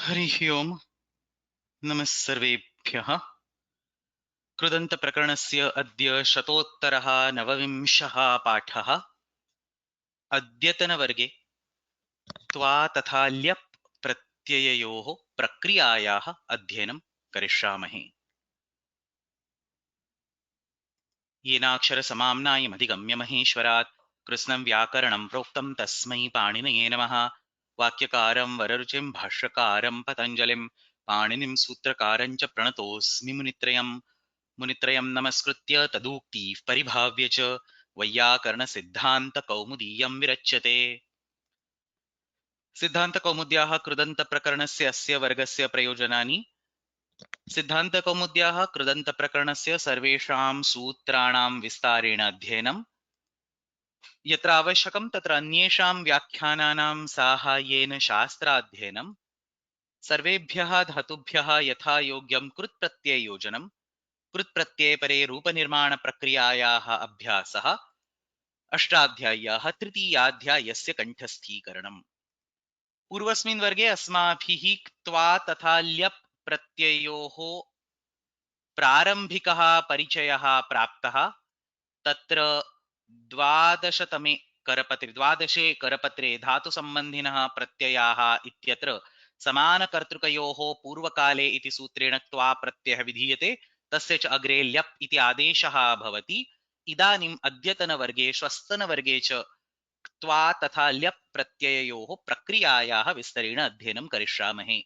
हरिः ओम्। नमः सर्वेभ्यः। कृदन्तप्रकरणस्य अद्य शतोत्तरः नवविंशः पाठः। अद्यतनवर्गे त्वा तथा ल्यप् प्रत्यययोः प्रक्रियायाः अध्ययनं करिष्यामः। येनाक्षरसमाम्नायमधिगम्य महेश्वरात् कृत्स्नं व्याकरणं प्रोक्तं तस्मै पाणिनये नमः। वाक्यकारं वररुचिं भाष्यकारं पतञ्जलिं पाणिनिं सूत्रकारं च प्रणतोऽस्मि मुनित्रयं नमस्कृत्य तदुक्तिः परिभाव्य च वैयाकरणसिद्धान्तकौमुदीयं विरच्यते। सिद्धान्तकौमुद्याः कृदन्तप्रकरणस्य अस्य वर्गस्य प्रयोजनानि। सिद्धान्तकौमुद्याः कृदन्तप्रकरणस्य सर्वेषां सूत्राणां विस्तारेण अध्ययनं, यत्र आवश्यकं तत्र अन्येषां व्याख्यानानां साहाय्येन शास्त्राध्ययनं, सर्वेभ्यः धातुभ्यः यथा योग्यं कृत्प्रत्यययोजनं, कृत्प्रत्ययपरे रूपनिर्माणप्रक्रियायाः अभ्यासः, अष्टाध्याय्याः तृतीयाध्यायस्य कण्ठस्थीकरणम्। पूर्वस्मिन् वर्गे अस्माभिः क्त्वा तथा ल्यप् प्रत्ययोः प्रारम्भिकः परिचयः प्राप्तः। तत्र द्वादशे करपत्रे धातुसम्बन्धिनः प्रत्ययाः इत्यत्र समानकर्तृकयोः पूर्वकाले इति सूत्रेण क्त्वा प्रत्ययः विधीयते, तस्य च अग्रे ल्यप् इति आदेशः भवति। इदानीम् अद्यतनवर्गे श्वस्तनवर्गे च क्त्वा तथा ल्यप् प्रत्यययोः प्रक्रियायाः विस्तरेण अध्ययनं करिष्यामहे।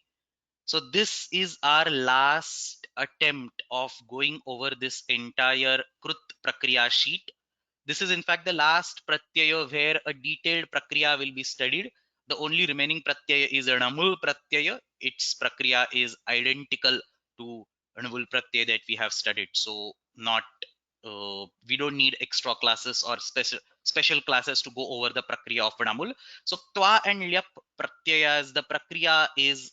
So this is our last attempt of going over this entire Krut Prakriya sheet. This is in fact the last pratyaya where a detailed prakriya will be studied. The only remaining pratyaya is Anamul pratyaya. Its prakriya is identical to Anamul pratyaya that we have studied. So not we don't need extra classes or special classes to go over the prakriya of Anamul. So Twa and Lyap pratyayas, the prakriya is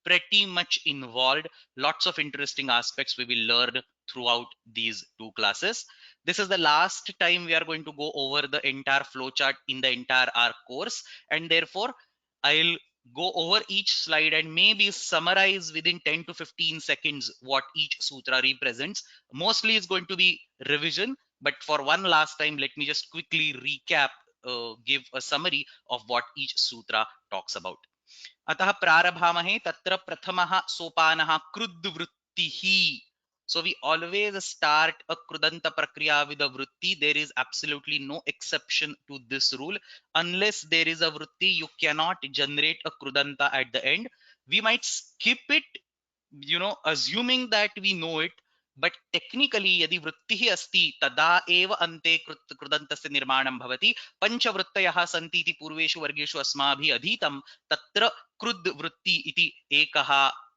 pretty much involved. Lots of interesting aspects we will learn throughout these two classes. This is the last time we are going to go over the entire flowchart in the entire R course, and therefore I'll go over each slide and maybe summarize within 10 to 15 seconds what each sutra represents. Mostly it's going to be revision, but for one last time, let me just quickly recap, give a summary of what each sutra talks about. अतः प्रारभामहे तत्र प्रथमः सोपानः कृद्वृत्तिः. So we always start a krudanta prakriya with a vritti. There is absolutely no exception to this rule. Unless there is a vritti, you cannot generate a krudanta at the end. We might skip it, assuming that we know it, but technically यदि वृत्तिः अस्ति तदा एव अन्ते कृदन्तस्य निर्माणं भवति. पञ्चवृत्तयः सन्ति इति पूर्वेषु वर्गेषु अस्माभिः अधीतं. तत्र कृद् वृत्ति इति एकः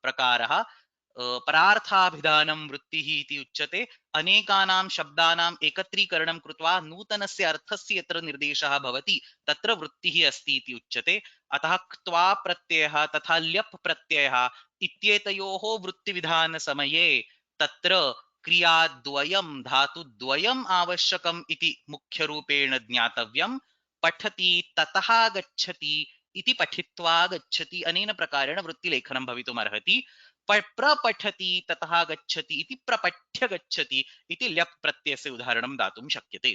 प्रकारः. परार्थाभिधानं वृत्तिः इति उच्यते. अनेकानां शब्दानाम् एकत्रीकरणं कृत्वा नूतनस्य अर्थस्य यत्र निर्देशः भवति तत्र वृत्तिः अस्ति इति उच्यते. अतः क्त्वा प्रत्ययः तथा ल्यप् प्रत्ययः इत्येतयोः वृत्तिविधानसमये तत्र क्रियाद्वयं धातुद्वयम् आवश्यकम् इति मुख्यरूपेण ज्ञातव्यं. पठति ततः गच्छति इति पठित्वा गच्छति. अनेन प्रकारेण वृत्तिलेखनं भवितुमर्हति. प्रपठति ततः गच्छति इति प्रपठ्य गच्छति इति ल्यप् प्रत्ययस्य उदाहरणं दातुं शक्यते.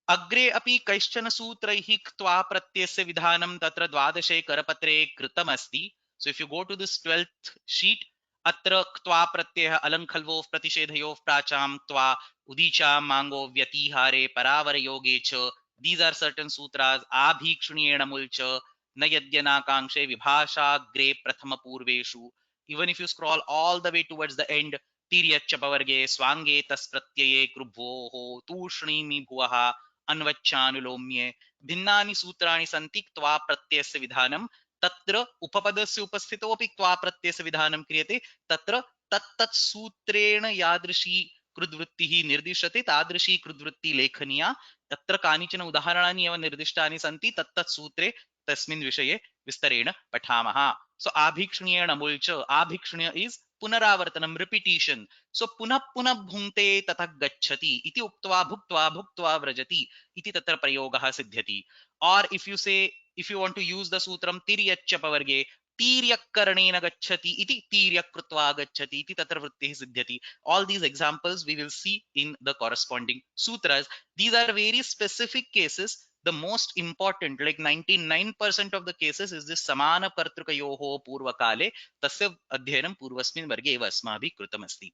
अग्रे अपि कैश्चन सूत्रैः क्त्वा प्रत्ययस्य विधानं तत्र 12 करपत्रे कृतमस्ति. So if you go to this 12th sheet, अत्र क्त्वा प्रत्ययः अलङ्खल्वोः प्रतिषेधयोः प्राचां क्त्वा उदीचां माङ्गो व्यतिहारे परावरयोगे च. These are certain sutras. आभीक्षुण्येण मुल् च न यद्यनाकाङ्क्षे विभाषाग्रे प्रथमपूर्वेषु. Even if you scroll all the way towards the end, तिर्यच्चपवर्गे स्वाङ्गे तस् प्रत्यये कृभ्वोः तूष्णीमि भुवः अन्वच्चानुलोम्ये भिन्नानि सूत्राणि सन्ति. क्त्वा प्रत्ययस्य विधानं तत्र उपपदस्य उपस्थितोऽपि क्त्वा प्रत्ययस्य विधानं क्रियते. तत्र तत्तत् सूत्रेण यादृशी कृद्वृत्तिः निर्दिश्यते तादृशी कृद्वृत्ति लेखनीया. तत्र कानिचन उदाहरणानि एव निर्दिष्टानि सन्ति. तत्तत् सूत्रे तस्मिन् विषये विस्तरेण पठामः. सो आभीक्ष्ण्येण मुल् च. आभीक्ष्ण्य इस् पुनरावर्तनं, रिपीटिशन. सो पुनः पुनः भुङ्क्ते ततः गच्छति इति उक्त्वा भुक्त्वा भुक्त्वा व्रजति इति तत्र प्रयोगः सिद्ध्यति. और if you say, if you want to use the sutram तिर्यच्चपवर्गे तीर्यकरणेन गच्छति इति तीर्यक कृत्वा गच्छति इति तत्र वृत्तिः सिद्ध्यति. All these examples we will see in the corresponding sutras. These are very specific cases. The most important, like 99% of the cases, is this samana kartrukayoho purvakale tasya अध्ययनं पूर्वस्मिन् वर्गे एव अस्माभिः कृतमस्ति.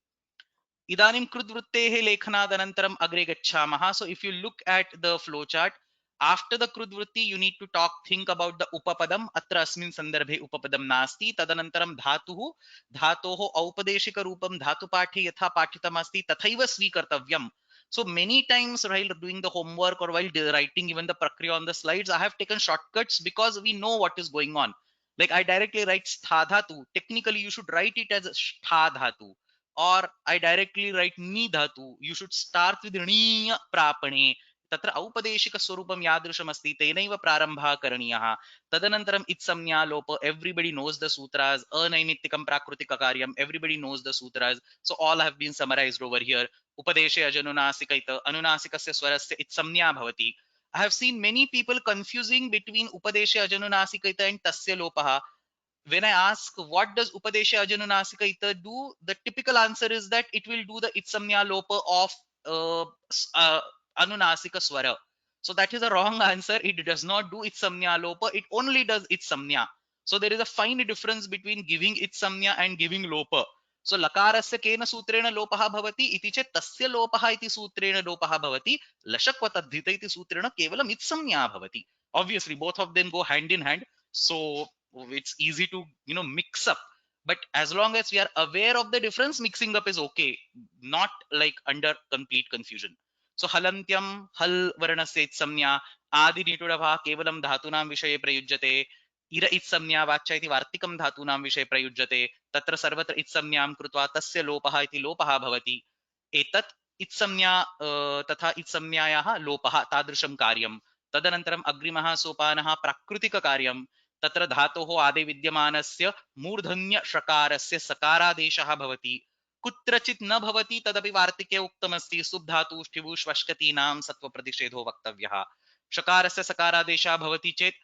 इदानीं कृद्वृत्तेः लेखनादनन्तरम् अग्रे गच्छामः. So if you look at the flow chart, after the कृद्वृत्ति you need to think about the upapadam. अत्र अस्मिन् सन्दर्भे उपपदं नास्ति. तदनन्तरं धातुः, धातोः औपदेशिकरूपं धातुपाठे यथा पाठितमस्ति तथैव स्वीकर्तव्यम्. So many times while doing the homework or while writing even the prakriya on the slides, I have taken shortcuts because we know what is going on. Like I directly write stha dhatu. Technically you should write it as stha dhatu. Or I directly write ni dhatu. You should start with णीय प्रापणे. तत्र औपदेशिक स्वरूपं यादृशम् अस्ति तेनैव प्रारम्भः करणीयः. तदनन्तरम् इत्संज्ञा लोप. Everybody knows the sutras. अनैमित्तिकं प्राकृतिक कार्यम्. Everybody knows the sutras. So all have been summarized over here. उपदेशे अजनुनासिक इत अनुनासिकस्य स्वरस्य इत्संज्ञा भवति. I have seen many people confusing between upadeshe ajanunasika ita and tasya lopah. When I ask what does Upadesha Ajanunasika Ita do, the typical answer is that it will do the Itsamnya Lopa of uh, Anunasika Swara. So that is a wrong answer. It does not do Itsamnya Lopa. It only does Itsamnya. So there is a fine difference between giving Itsamnya and giving Lopa. So lakarasya kena sutrena lopaha bhavati iti che tasya lopaha iti sutrena lopaha bhavati lashakva tadhita iti sutrena kevalam itsamnya bhavati. Obviously both of them go hand in hand. So it's easy to mix up, but as long as we are aware of the difference, mixing up is okay, not like under complete confusion. So halantyam hal varnasya itsamnya adi nitudavah kevalam dhatunam vishaye prayujyate. ira itsamnya vacha iti vartikam dhatunam vishaye prayujyate. तत्र सर्वत्र इत्संज्ञां कृत्वा तस्य लोपः इति लोपः भवति. एतत् इत्संज्ञा तथा इत्संज्ञायाः लोपः तादृशं कार्यं. तदनन्तरम् अग्रिमः सोपानः प्राकृतिककार्यं. तत्र धातोः आदे विद्यमानस्य मूर्धन्य षकारस्य सकारादेशः भवति. कुत्रचित् न भवति तदपि वार्तिके उक्तमस्ति. सुब् धातु ष्ठिबु श्वष्कतीनां सत्वप्रतिषेधो वक्तव्यः. षकारस्य सकारादेशः भवति चेत्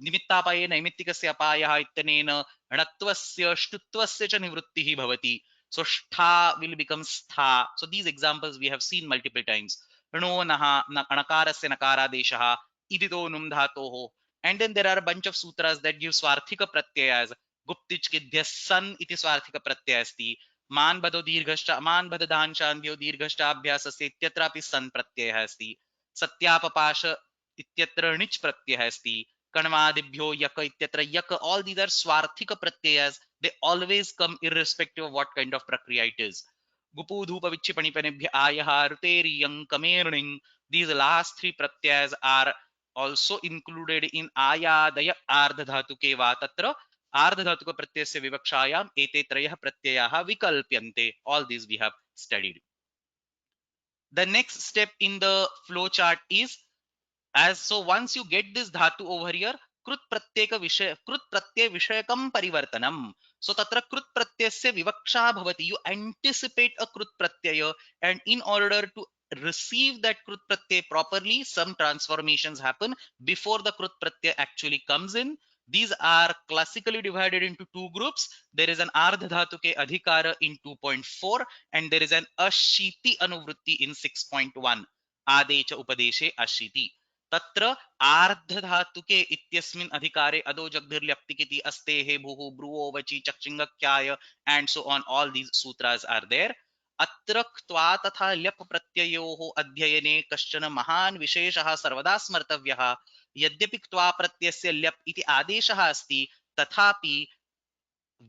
निमित्तापाये नैमित्तिकस्य अपायः इत्यनेन णत्वस्य ष्टुत्वस्य च निवृत्तिः भवति. So shtha will become stha. So these examples we have seen multiple times. णो नः णकारस्य नकारादेशः इदितो नुम् धातोः. And then there are a bunch of sutras that give swarthika pratyayas. Guptich kidhya san iti swarthika pratyaya asti. Man bado dirghashta man badadan shandhyo dirghashta abhyasasya ityatrapi san pratyayah asti. Satyapapasha ityatra nich pratyayah asti. Kanvadibhyo yaka ityatra yaka. All these are swarthika pratyayas. They always come irrespective of what kind of prakriya it is. Gupu dhupa vichipanipanibhya ayaha ruteriyang kamerning. These last three pratyayas are also included in ayadaya ardhadhatuke va. Tatra ardhadhatuka pratyasya vivakshayam ete trayah pratyayah vikalpyante. All these we have studied. The next step in the flow chart is, so once you get this dhatu over here, krut pratyay vishayakam parivartanam. So tatra krut pratyasya vivaksha bhavati. You anticipate a krut pratyaya, and in order to receive that krut pratyay properly, some transformations happen before the krut pratyay actually comes in. These are classically divided into two groups. There is an ardha dhatuke adhikara in 2.4 and there is an ashiti anuvritti in 6.1. Adecha upadeshe ashiti. तत्र आर्धधातुके इत्यस्मिन् अधिकारे अदो जग्धिर्ल्यप्तिकिति अस्तेः भूः ब्रुवो वचि चक्षिङ्गक्याय and so on. All these sutras are there. अत्र क्त्वा तथा leap प्रत्ययोः अध्ययने कश्चन महान् विशेषः सर्वदा स्मर्तव्यः. यद्यपि क्त्वा प्रत्ययस्य ल्यप् इति आदेशः अस्ति तथापि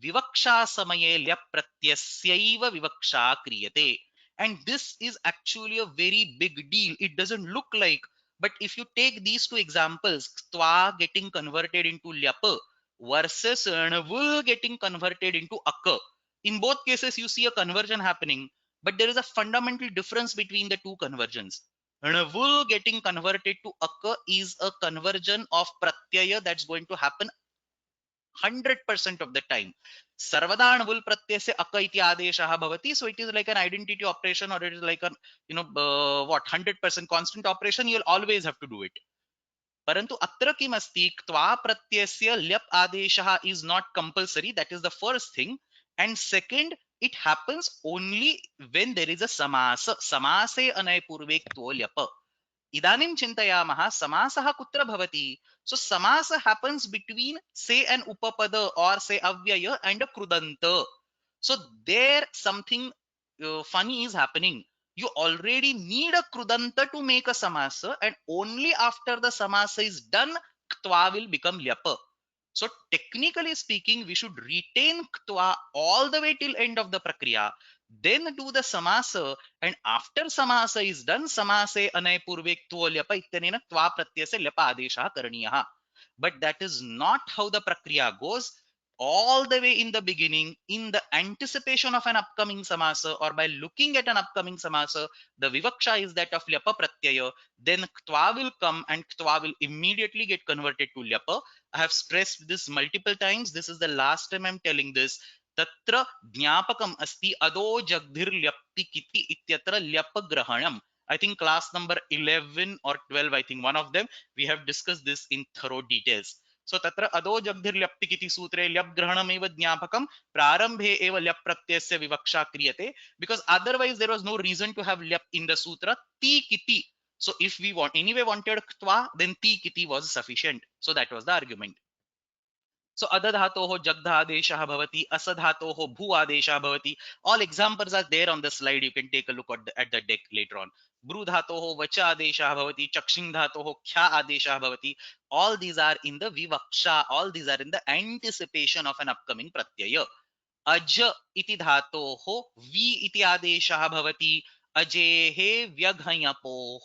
विवक्षा समये ल्यप् प्रत्ययस्यैव विवक्षा क्रियते. And this is actually a very big deal. It doesn't look like, but if you take these two examples, twa getting converted into lyapa versus navul getting converted into akka, in both cases you see a conversion happening, but there is a fundamental difference between the two conversions. Navul getting converted to akka is a conversion of pratyaya that's going to happen 100% of the time. Sarvada anvul pratyasya akka iti adeshah bhavati. So it is like an identity operation, or it is like an 100% constant operation. You'll always have to do it. परन्तु अत्र किमस्ति, क्त्वा प्रत्ययस्य leap आदेशः is not compulsory, that is the first thing, and second, it happens only when there is a samasa. Samase anayपूर्वे क्तो ल्यप. इदानीं चिन्तयामः समासः कुत्र भवति. So samasa happens between say an upapada or say avyaya and a krudanta. So there something funny is happening. You already need a krudanta to make a samasa, and only after the samasa is done, ktva will become lyapa. So technically speaking, we should retain ktva all the way till end of the prakriya, then do the samasa, and after samasa is done, samase anay purve kto lyapa ityanena ktva pratyase lyapa adeshah karaniyah. But that is not how the prakriya goes. All the way in the beginning, in the anticipation of an upcoming samasa, or by looking at an upcoming samasa, the vivaksha is that of lyapa pratyaya, then ktva will come and ktva will immediately get converted to lyapa. I have stressed this multiple times. This is the last time I'm telling this. तत्र ज्ञापकम अस्ति अदो जग्धिर ल्यप्ति किति इत्यत्र ल्यप ग्रहणम. I think class number 11 or 12, I think one of them, we have discussed this in thorough details. So तत्र अदो जग्धिर ल्यप्ति किति सूत्रे ल्यप ग्रहणमेव ज्ञापकम प्रारंभे एव ल्यप प्रत्ययस्य विवक्षा क्रियते, because otherwise there was no reason to have ल्यप in the sutra. Ti kiti. So if we wanted ktva, then ti kiti was sufficient. So that was the argument. So adadhatoho jagdha adeshah bhavati, asadhatoho bhu adeshah bhavati. All examples are there on the slide. You can take a look at the deck later on. Bru dhatoho vacha adeshah bhavati, chakshing dhatoho kya adeshah bhavati. All these are in the vivaksha. All these are in the anticipation of an upcoming pratyaya. अज इति धातोः वि इति आदेशः भवति, अजेहे व्यघञपोः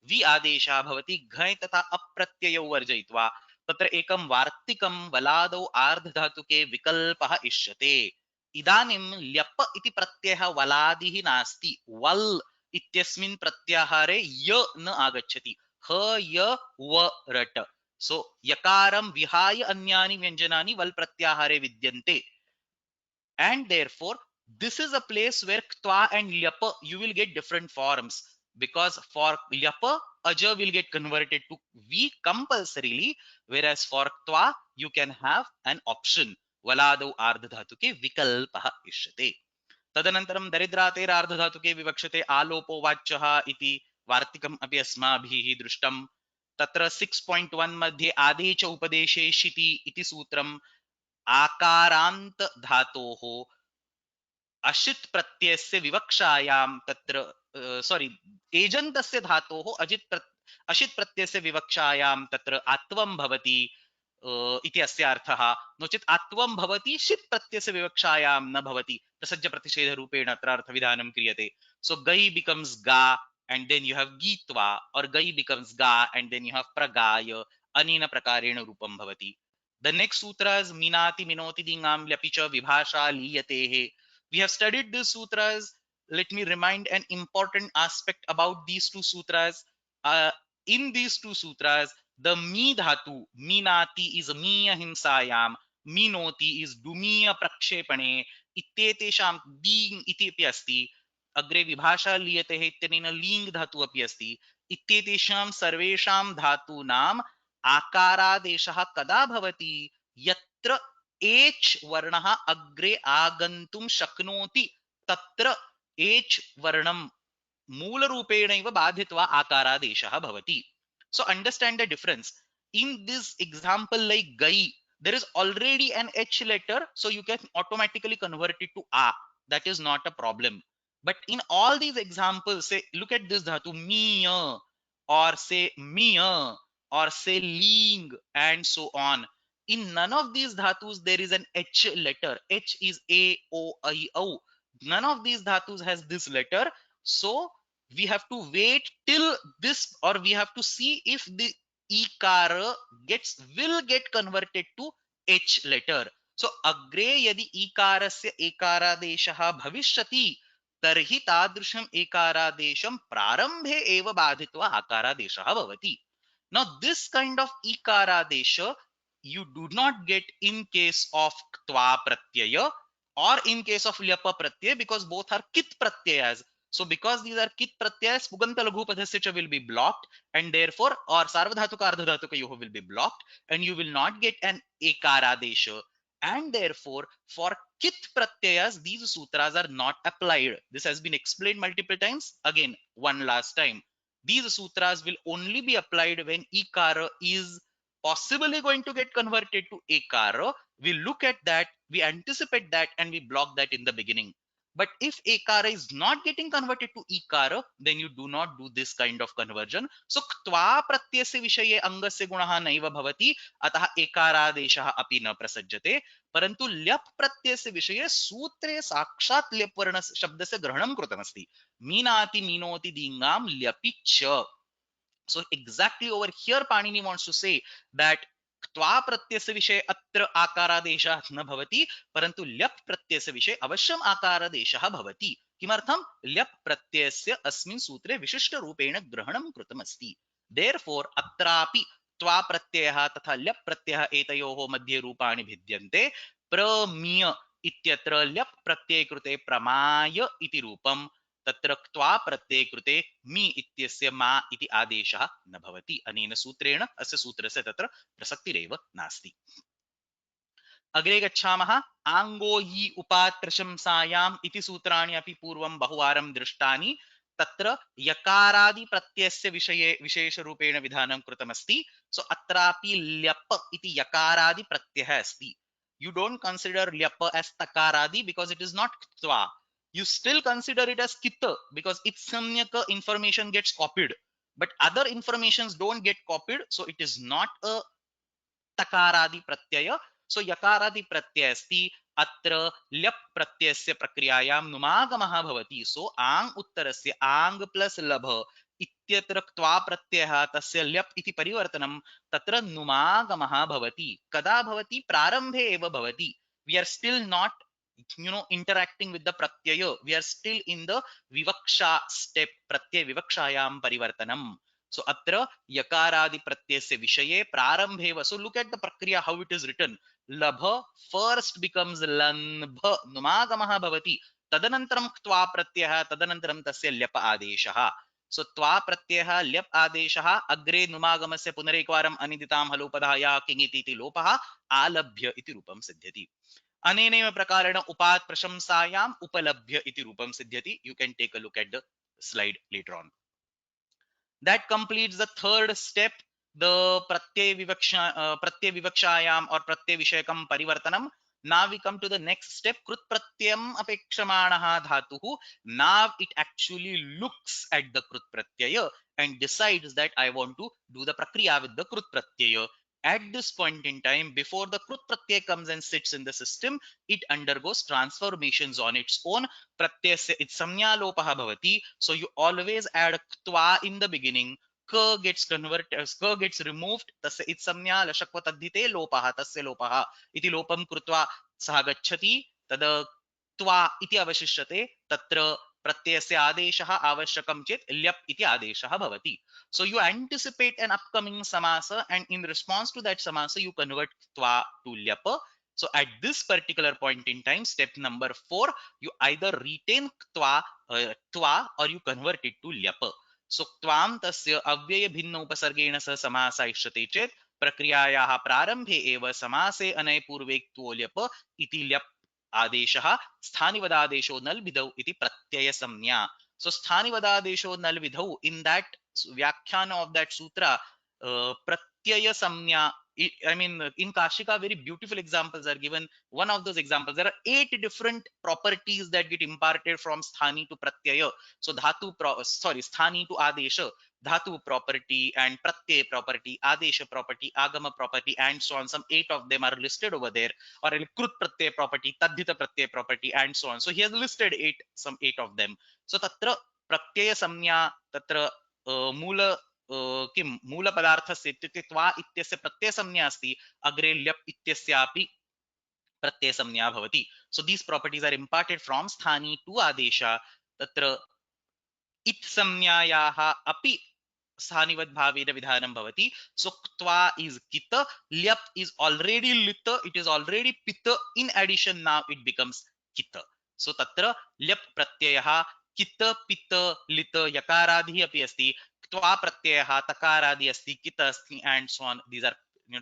वि आदेशः भवति घञ तथा अप्रत्ययौ वर्जयित्वा. तत्र एकं वार्तिकं वलादौ आर्धधातुके विकल्पः इष्यते. इदानीं ल्यप इति प्रत्ययः वलादिः नास्ति. वल् इत्यस्मिन् प्रत्याहारे य न आगच्छति. ह य व रट. सो यकारं विहाय अन्यानि व्यञ्जनानि वल् प्रत्याहारे विद्यन्ते. And therefore this is a place where ktva and lyapa you will get different forms, because for lyapa aja will get converted to v compulsorily, whereas for ktva you can have an option. Valadau ardhadhatuke vikalpah ishyate. तदनन्तरं दरिद्रातेर ardhadhatuke विवक्षते आलोपो वाच्यः इति वार्तिकम् अपि अस्माभिः दृष्टम्. तत्र 6.1 मध्ये आदे च उपदेशे शिति इति सूत्रम् आकारांत धातोः अशित् प्रत्ययस्य विवक्षायां तत्र सॉरी एजन्तस्य धातोः अशित् प्रत्ययस्य विवक्षायां तत्र आत्वं भवति इति अस्य अर्थः. नो चेत् आत्वं भवति शित् प्रत्ययस्य विवक्षायां न भवति, प्रसज्य प्रतिषेध रूपेण अत्र अर्थविधानं क्रियते. सो गै बिकम्स गा and then you have गीत्वा, or gai becomes ga and then you have pragaya. अनेन प्रकारेण रूपं भवति. The next sutras minati minoti dingam lyapicha vibhasha liyatehe. We have studied these sutras. Let me remind an important aspect about these two sutras. In these two sutras, the mi dhatu, minati is miya hinsayam, minoti is dumiya prakshepane, इत्येतेषां दीङ् इति अपि अस्ति. अग्रे विभाषा लीयते इत्यनेन लीङ् धातु अपि अस्ति. इत्येतेषां सर्वेषां धातूनां आकारादेशः कदा भवति, यत्र एच् वर्णः अग्रे आगन्तुं शक्नोति, तत्र एच् वर्णं मूलरूपेणैव बाधित्वा आकारादेशः भवति. So understand the difference. In this example like gai, there is already an H letter, so you can automatically convert it to A. That is not a problem. But in all these examples, say, look at this dhatu, miya, or say miya, or say ling, and so on. In none of these dhatus, there is an H letter. H is A, O, I, O. None of these dhatus has this letter. So we have to wait till this, or we have to see if the ikara will get converted to H letter. So agre yadi ikarasya ekaradeshah bhavishyati, tarhi tadrusham ekaradesham prarambhe eva badhitva akaradeshah bhavati. Now this kind of ikaradesha you do not get in case of ktva pratyaya or in case of lyapa pratyaya, because both are kit pratyayas. So because these are kit pratyaya, spuganta laghu padhasya cha will be blocked, and therefore or sarvadhatuka ardhadhatuka yoho will be blocked, and you will not get an ekaradesha. And therefore for kit pratyayas these sutras are not applied. This has been explained multiple times. Again, one last time, these sutras will only be applied when ikara is possibly going to get converted to ekara. We look at that, we anticipate that, and we block that in the beginning. But if ekara is not getting converted to ikara, then you do not do this kind of conversion. So ktva pratyasya vishaye angasya gunaha naiva bhavati, अतः एकारादेशः अपि न प्रसज्यते, परंतु ल्यप प्रत्ययस्य विषये सूत्रे साक्षात् ल्यप वर्ण शब्दस्य ग्रहणं कृतमस्ति. मीनाति मीनोति दींगाम ल्यपि च. So exactly over here Panini wants to say that त्वा प्रत्ययस्य विषये अत्र आकारादेशः न भवति, परन्तु ल्यप् प्रत्ययस्य विषये अवश्यम् आकारादेशः भवति. किमर्थं? ल्यप् प्रत्ययस्य अस्मिन् सूत्रे विशिष्टरूपेण ग्रहणं कृतमस्ति. Therefore अत्रापि त्वा प्रत्ययः तथा ल्यप् प्रत्ययः एतयोः मध्ये रूपाणि भिद्यन्ते. प्रमीय इत्यत्र ल्यप् प्रत्यये कृते प्रमाय इति रूपं, तत्र क्त्वा प्रत्यये कृते मी इत्यस्य मा इति आदेशः न भवति. अनेन सूत्रेण अस्य सूत्रस्य तत्र प्रसक्तिरेव नास्ति. अग्रे गच्छामः. आङ्गो हि उपात् प्रशंसायाम् इति सूत्राणि अपि पूर्वं बहुवारं दृष्टानि. तत्र यकारादि प्रत्ययस्य विषये विशेषरूपेण विधानं कृतमस्ति. सो अत्रापि ल्यप इति यकारादि प्रत्ययः अस्ति. You don't consider ल्यप as takaradi because it is not ktva. You still consider it as kita because its samyaka information gets copied, but other informations don't get copied, so it is not a तकारादि प्रत्यय. सो यकारादि प्रत्यय अस्ति. अत्र leap प्रत्ययस्य प्रक्रियायां नुमागमः भवति. सो आङ् उत्तरस्य आङ् plus लभ इत्यत्र क्त्वा प्रत्ययः तस्य leap इति परिवर्तनं तत्र नुमागमः भवति. कदा भवति? प्रारंभे एव भवति. We are still not interacting with the pratyaya. We are still in the vivaksha step. Pratyay vivakshayam parivartanam. So atra yakaradi pratyasya vishaye prarambheva. So look at the prakriya how it is written. Labha first becomes lanbha numagamaha bhavati. Tadanantaram ktva pratyah tadanantaram tasya lyapa adeshaha. So त्वा प्रत्ययः leap आदेशः अग्रे नुमागमस्य पुनरेकवारम् अनिदितां हलोपधायाः किङिति इति लोपः आलभ्य इति रूपं सिद्ध्यति. अनेनैव प्रकारेण उपात् प्रशंसायाम् उपलभ्य इति रूपं सिद्ध्यति. You can take a look at the slide later on. That completes the third step, the pratyay vivakshayam or pratyay vishayakam parivartanam. Now we come to the next step, krut pratyayam apekshamanaha dhatuhu. Now it actually looks at the krut pratyaya and decides that I want to do the prakriya with the krut pratyaya. At this point in time, before the krut pratyaya comes and sits in the system, it undergoes transformations on its own. Pratyasya itsamnya lopaha bhavati. So you always add ktva in the beginning. K gets converted, k gets removed. Tasya itsamnya lashakva tadhite lopaha, tasya lopaha iti lopam krutva सः गच्छति. तद त्वा इति अवशिष्यते. तत्र प्रत्ययस्य आदेशः आवश्यकं चेत् ल्यप् इति आदेशः भवति. So you anticipate an upcoming samasa and in response to that samasa you convert twa to lyapa. So at this particular point in time, step number 4, you either retain twa or you convert it to lyapa. So त्वां तस्य अव्यय भिन्न उपसर्गेण सह समासायिष्यते चेत् प्रक्रियायाः प्रारंभे एव समासे अनय पूर्वेक्त्वो ल्यप इति leap आदेशः स्थानिवदादेशो नल विधौ इति प्रत्यय संज्ञा. So स्थानिवदादेशो नल विधौ, in that व्याख्यान of that sutra, pratyaya samnya, I mean in Kashika very beautiful examples are given. One of those examples, there are 8 different properties that get imparted from sthani to pratyaya. So dhatu sthani to adesha, dhatu property and pratyay property, adesha property, agama property, and so on. Some 8 of them are listed over there. Or krut pratyay property, tadhita pratyay property, and so on. So he has listed some 8 of them. So tatra pratyaya samnya, tatra मूल किं मूलपदार्थस्य इत्युक्ते त्वा इत्यस्य प्रत्ययसंज्ञा अस्ति. अग्रे leap इत्यस्यापि प्रत्ययसंज्ञा भवति. So these properties are imparted from sthani to adesha. तत्र इत् संज्ञायाः अपि स्थानिवद् भावेन विधानं भवति. सो त्वा इज कित, ल्यप् इज ऑलरेडी लित, इट इज ऑलरेडी पित. In addition now it becomes कित. सो तत्र ल्यप् प्रत्ययः कित पित लित यकारादि अपि अस्ति, क्त्वा प्रत्ययः तकारादि अस्ति, कित अस्ति, and so on. These are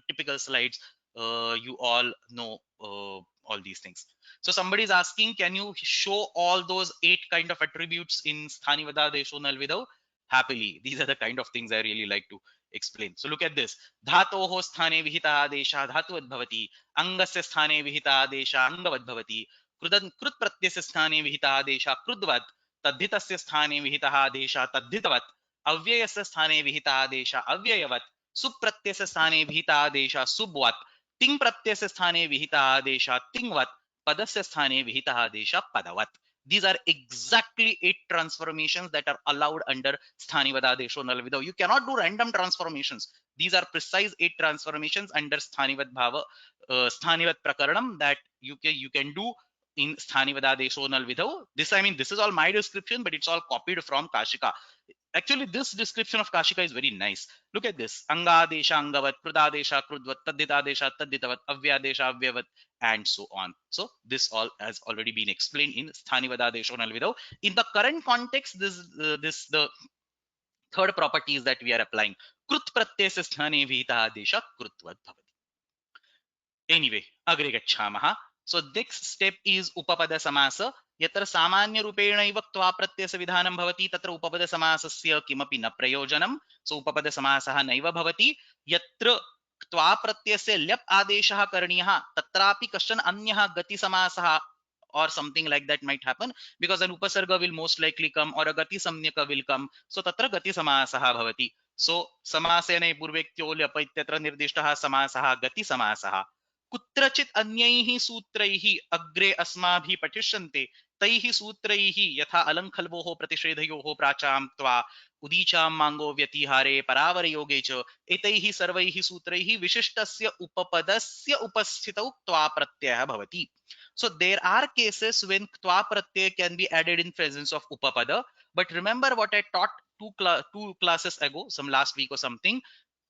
typical slides. You all know all these things. So somebody is asking, can you show all those 8 kind of attributes in sthani vada desho nal vidau? Happily, these are the kind of things I really like to explain. So look at this. Dhatoho sthane vihita adesha dhatuvad bhavati, angasya sthane vihita adesha angavad bhavati, कृत प्रत्ययस्य स्थाने विहितः आदेशः कृद्वत्, तद्धितस्य स्थाने विहितः आदेशः तद्धितवत्, अव्ययस्य स्थाने विहितः आदेशः अव्ययवत्, सुप्रत्ययस्य स्थाने विहितः आदेशः सुब्वत्, तिङ् प्रत्ययस्य स्थाने विहितः आदेशः तिङ्वत्, पदस्य स्थाने विहितः आदेशः पदवत्. These are exactly 8 transformations that are allowed under sthani vadadesho nalvidau. You cannot do random transformations. These are precise 8 transformations under sthanivat bhava, sthanivat prakaranam that you can do in sthani vadadesho nalvidau. This, I mean, this is all my description, but it's all copied from Kashika. Actually, this description of Kashika is very nice. Look at this. Angadesha angavat, krudadesha krudvat, tadditadesha tadditavat, avyadesha avyavat, and so on. So this all has already been explained in sthani vadadesho nalvidau. In the current context, this the third property is that we are applying. Krut pratyayasya sthane vihita adesha krutvat bhavati. Anyway, agre gacchamaha. So next step is upapada samasa. यत्र सामान्य रूपेण इव क्त्वा प्रत्ययस्य विधानं भवति तत्र उपपद समासस्य किमपि न प्रयोजनं. सो उपपद समासः नैव भवति. यत्र क्त्वा प्रत्ययस्य ल्यप् आदेशः करणीयः तत्रापि कश्चन अन्यः गति समासः or something like that might happen, because an upasarga will most likely come or a gati samnyaka will come. So tatra gati samasah bhavati. So samasena purvektyo lyap ityatra nirdishtah samasah gati samasah. कुत्रचित् अन्यैः सूत्रैः अग्रे अस्माभिः पठिष्यन्ते तैः सूत्रैः यथा अलङ्खल्वोः प्रतिषेधयोः प्राचां त्वा उदीचां माङ्गो व्यतिहारे परावरयोगे च एतैः सर्वैः सूत्रैः विशिष्टस्य उपपदस्य उपस्थितौ त्वा प्रत्ययः भवति. So there are cases when ktva pratyay can be added in presence of upapada, but remember what I taught two classes ago, some last week or something.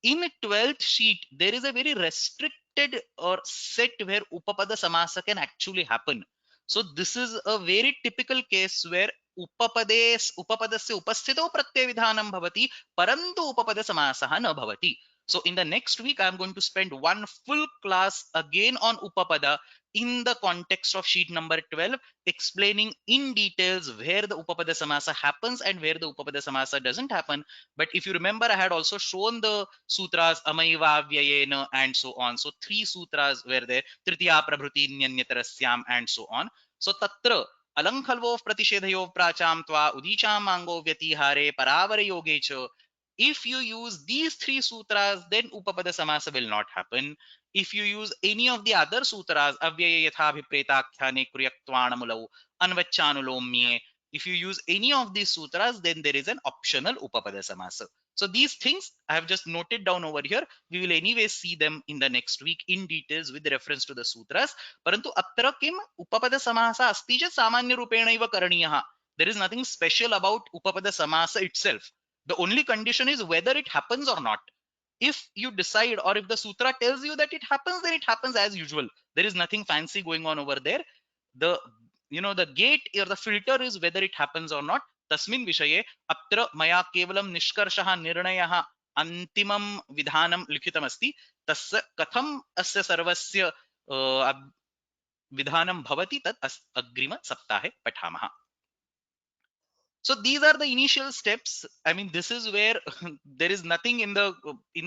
In 12th sheet there is a very restricted or set where upapada samasa can actually happen. So this is a very typical case where upapadasya upasthito pratyay vidhanam bhavati parantu upapada samasah na bhavati. So in the next week I am going to spend one full class again on upapada in the context of sheet number 12, explaining in details where the upapada samasa happens and where the upapada samasa doesn't happen. But if you remember, I had also shown the sutras amaiva vyayena and so on. So 3 sutras were there, tritiya prabhuti nyanyatarasyam and so on. So tatra alankhalvo pratishedhayo pracham tva udicham mango vyatihare paravara yoge cha. If you use these 3 sutras, then upapada samasa will not happen. If you use any of the other sutras, avyaya yathabhipretakhyane kriyaktvanamulau anvachanulomye, if you use any of these sutras, then there is an optional upapada samasa. So these things I have just noted down over here. We will anyway see them in the next week in details with reference to the sutras. Parantu atra kim upapada samasa asti ja samanya rupena iva karaniyah. There is nothing special about upapada samasa itself. The only condition is whether it happens or not. If you decide, or if the sutra tells you that it happens, then it happens as usual. There is nothing fancy going on over there. The the gate or the filter is whether it happens or not. Tasmin vishaye atra maya kevalam nishkarshah nirnayah antimam vidhanam likhitam asti tasya katham asya sarvasya vidhanam bhavati tat agrima saptahe pathamah. So these are the initial steps. I mean, this is where there is nothing in the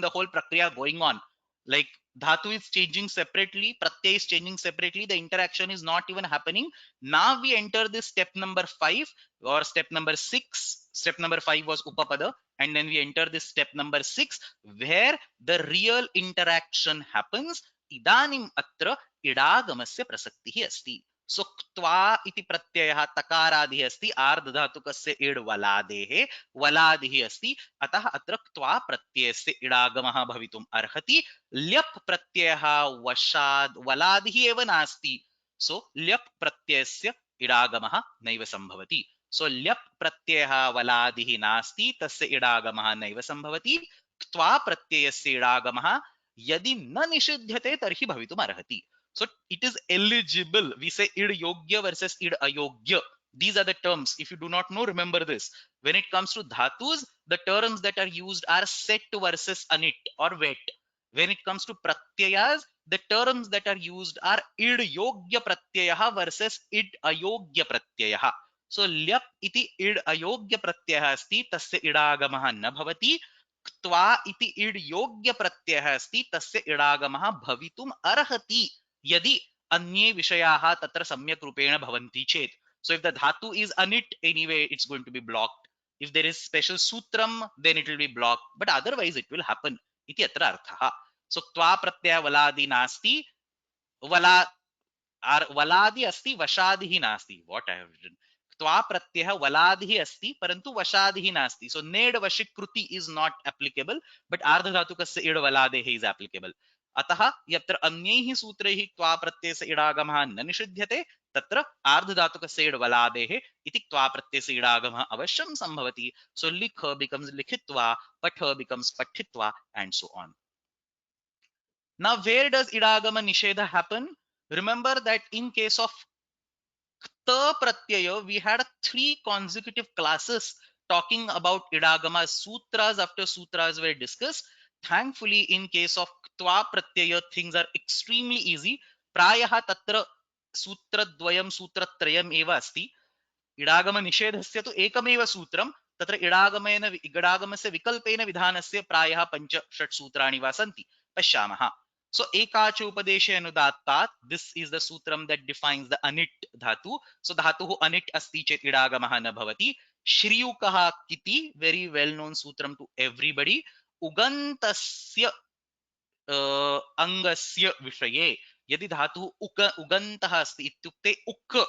whole prakriya going on. Like dhatu is changing separately, pratyay is changing separately, the interaction is not even happening. Now we enter this step number 5 or step number 6. Step number 5 was upapada, and then we enter this step number 6 where the real interaction happens. Idanim atra idagamasya prasaktihi asti. So क्त्वा इति प्रत्ययः तकारादिः अस्ति, आर्धधातुकस्य it वलादेः वलादिः अस्ति, अतः अत्र क्त्वा प्रत्ययस्य इडागमः भवितुम् अर्हति. Leap प्रत्ययः वशाद् वलादिः एव नास्ति. सो ल्यप् प्रत्ययस्य इडागमः नैव सम्भवति. सो ल्यप् प्रत्ययः वलादिः नास्ति, तस्य इडागमः नैव सम्भवति. क्त्वा प्रत्ययस्य इडागमः यदि न निषिध्यते तर्हि भवितुम् अर्हति. So it is eligible. We say id yogya versus id ayogya. These are the terms. If you do not know, remember this. When it comes to dhatus, the terms that are used are set versus anit or wet. When it comes to pratyayas, the terms that are used are id yogya pratyayaha versus id ayogya pratyayaha. So lyap iti id ayogya pratyayaha asti, tasya idagamaha na bhavati. क्त्वा इति end योग्य प्रत्ययः अस्ति, तस्य इडागमः भवितुम् अर्हति यदि अन्ये विषयाः तत्र सम्यक् रूपेण भवन्ति चेत्. So if the dhatu is anit, anyway it's going to be blocked. If there is special sutram, then it will be blocked, but otherwise it will happen. Iti atra arthah. So tva pratyaya valadi nasti, vala वलादि अस्ति वशादिः नास्ति. What I have written, त्वा प्रत्ययः वलादिः अस्ति परन्तु वशादिः नास्ति. So नेड वशिकृति is not applicable, but आर्धधातुकस्य इड वलादेः is applicable. अतः यत्र अन्यैः सूत्रैः त्वा प्रत्ययस्य इडागमः न निषिध्यते, तत्र आर्धधातुकस्य इड वलादेः इति त्वा प्रत्ययस्य इडागमः अवश्यं संभवति. So लिख becomes लिखित्वा, पठ becomes पठित्वा, and so on. Now where does idagama nishedha happen? Remember that in case of ta pratyaya, we had 3 consecutive classes talking about idagama. Sutras after sutras were discussed. Thankfully, in case of tva pratyaya, things are extremely easy. Prayaha tatra sutradvayam sutratrayam eva asti. इडागम निषेधस्य तु एकमेव सूत्रं. तत्र इडागमस्य विकल्पेन विधानस्य प्रायः 5-6 सूत्राणि वा सन्ति. पश्यामः. So ekacha upadeshe anudattat, this is the sutram that defines the anit dhatu. So dhatuh anit asti chet idagamah na bhavati. Shriyukah kiti, very well known sutram to everybody. Ugantasya angasya vishaye, यदि धातुः उगन्तः अस्ति इत्युक्ते उक्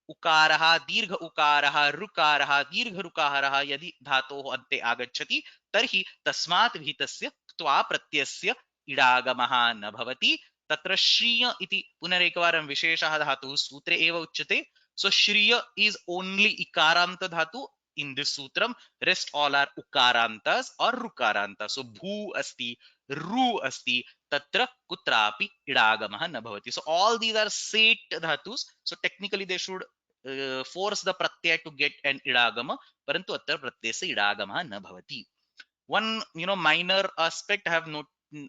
उकारः दीर्घ उकारः ऋकारः दीर्घ ऋकारः यदि धातोः अन्ते आगच्छति, तर्हि तस्मात् विहितस्य त्वा प्रत्ययस्य इडागमः न भवति. तत्र श्रिय इति पुनरेकवारं विशेषः धातुः सूत्रे एव उच्यते. सो श्रिय इज ओनली इकारान्त धातु in this sutram. Rest all are ukarantas or rukarantas. So bhu asti, ru asti, tatra kutrapi idagamah na bhavati. So all these are set dhatus. So technically they should force the pratyaya to get an idagama, parantu atra pratyayasya idagama na bhavati. One minor aspect I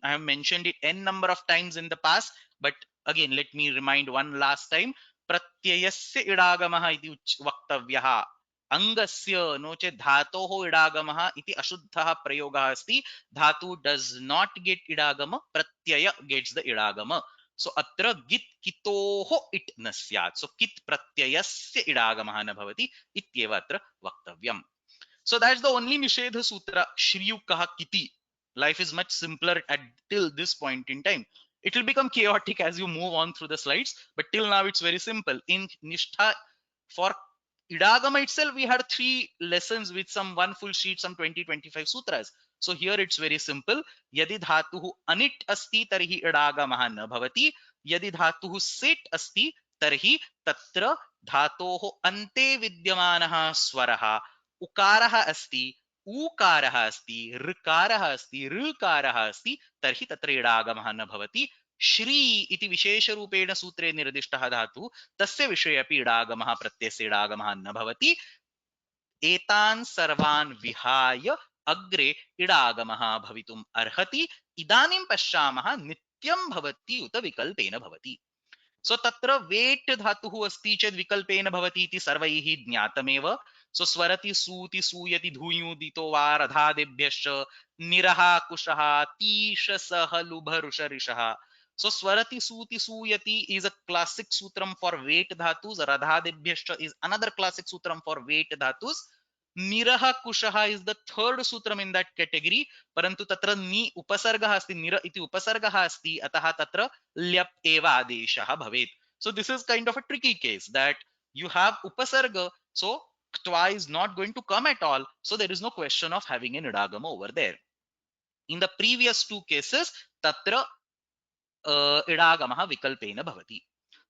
have mentioned it n number of times in the past, but again let me remind one last time. Pratyayasya idagama iti vaktavyaha. Angasya no chet dhatoho idagama iti ashuddha prayoga asti. Dhatu does not get idagama, pratyaya gets the idagama. So atra git kitoho it nasyat. So kit pratyayasya idagamah na bhavati ityeva atra vaktavyam. So that's the only nishedha sutra, shriyukah kiti. Life is much simpler at till this point in time. It will become chaotic as you move on through the slides, but till now it's very simple. In nishtha, for idagama itself, we had 3 lessons with some one full sheet, some 20-25 sutras. So here it's very simple. Yadi dhatuh anit asti tarhi idagamah na bhavati. Yadi dhatuh sit asti tarhi tatra dhatoh ante vidyamanah swaraha उकारः अस्ति, ऊकारः अस्ति, ऋकारः अस्ति, ऋकारः अस्ति, तर्हि तत्र इडागमः न भवति. श्री इति विशेष रूपेण सूत्रे निर्दिष्टः धातुः, तस्य विषये अपि इडागमः प्रत्ययस्य इडागमः न भवति. एतान् सर्वान् विहाय अग्रे इडागमः भवितुम् अर्हति. इदानीं पश्यामः नित्यं भवति उत विकल्पेन भवति. सो तत्र वेट धातुः अस्ति चेत् विकल्पेन भवति इति सर्वैः ज्ञातमेव. सो स्वरति सूति सूयति धूयुदितो वा रधादिभ्यश्च निरः कुशः तीशसः लुभरुषरिषः. So swarati suti suyati is a classic sutram for weight dhatus. Radhadibhyascha is another classic sutram for weight dhatus. Niraha kushaha is the third sutram in that category. Parantu tatra ni upasargah asti, nira iti upasargah asti, ataha tatra lyap eva adeshaha bhavet. So this is kind of a tricky case that you have upasarga, so ktwa is not going to come at all. So there is no question of having an idagama over there. In the previous 2 cases, tatra idagamaha vikalpena bhavati.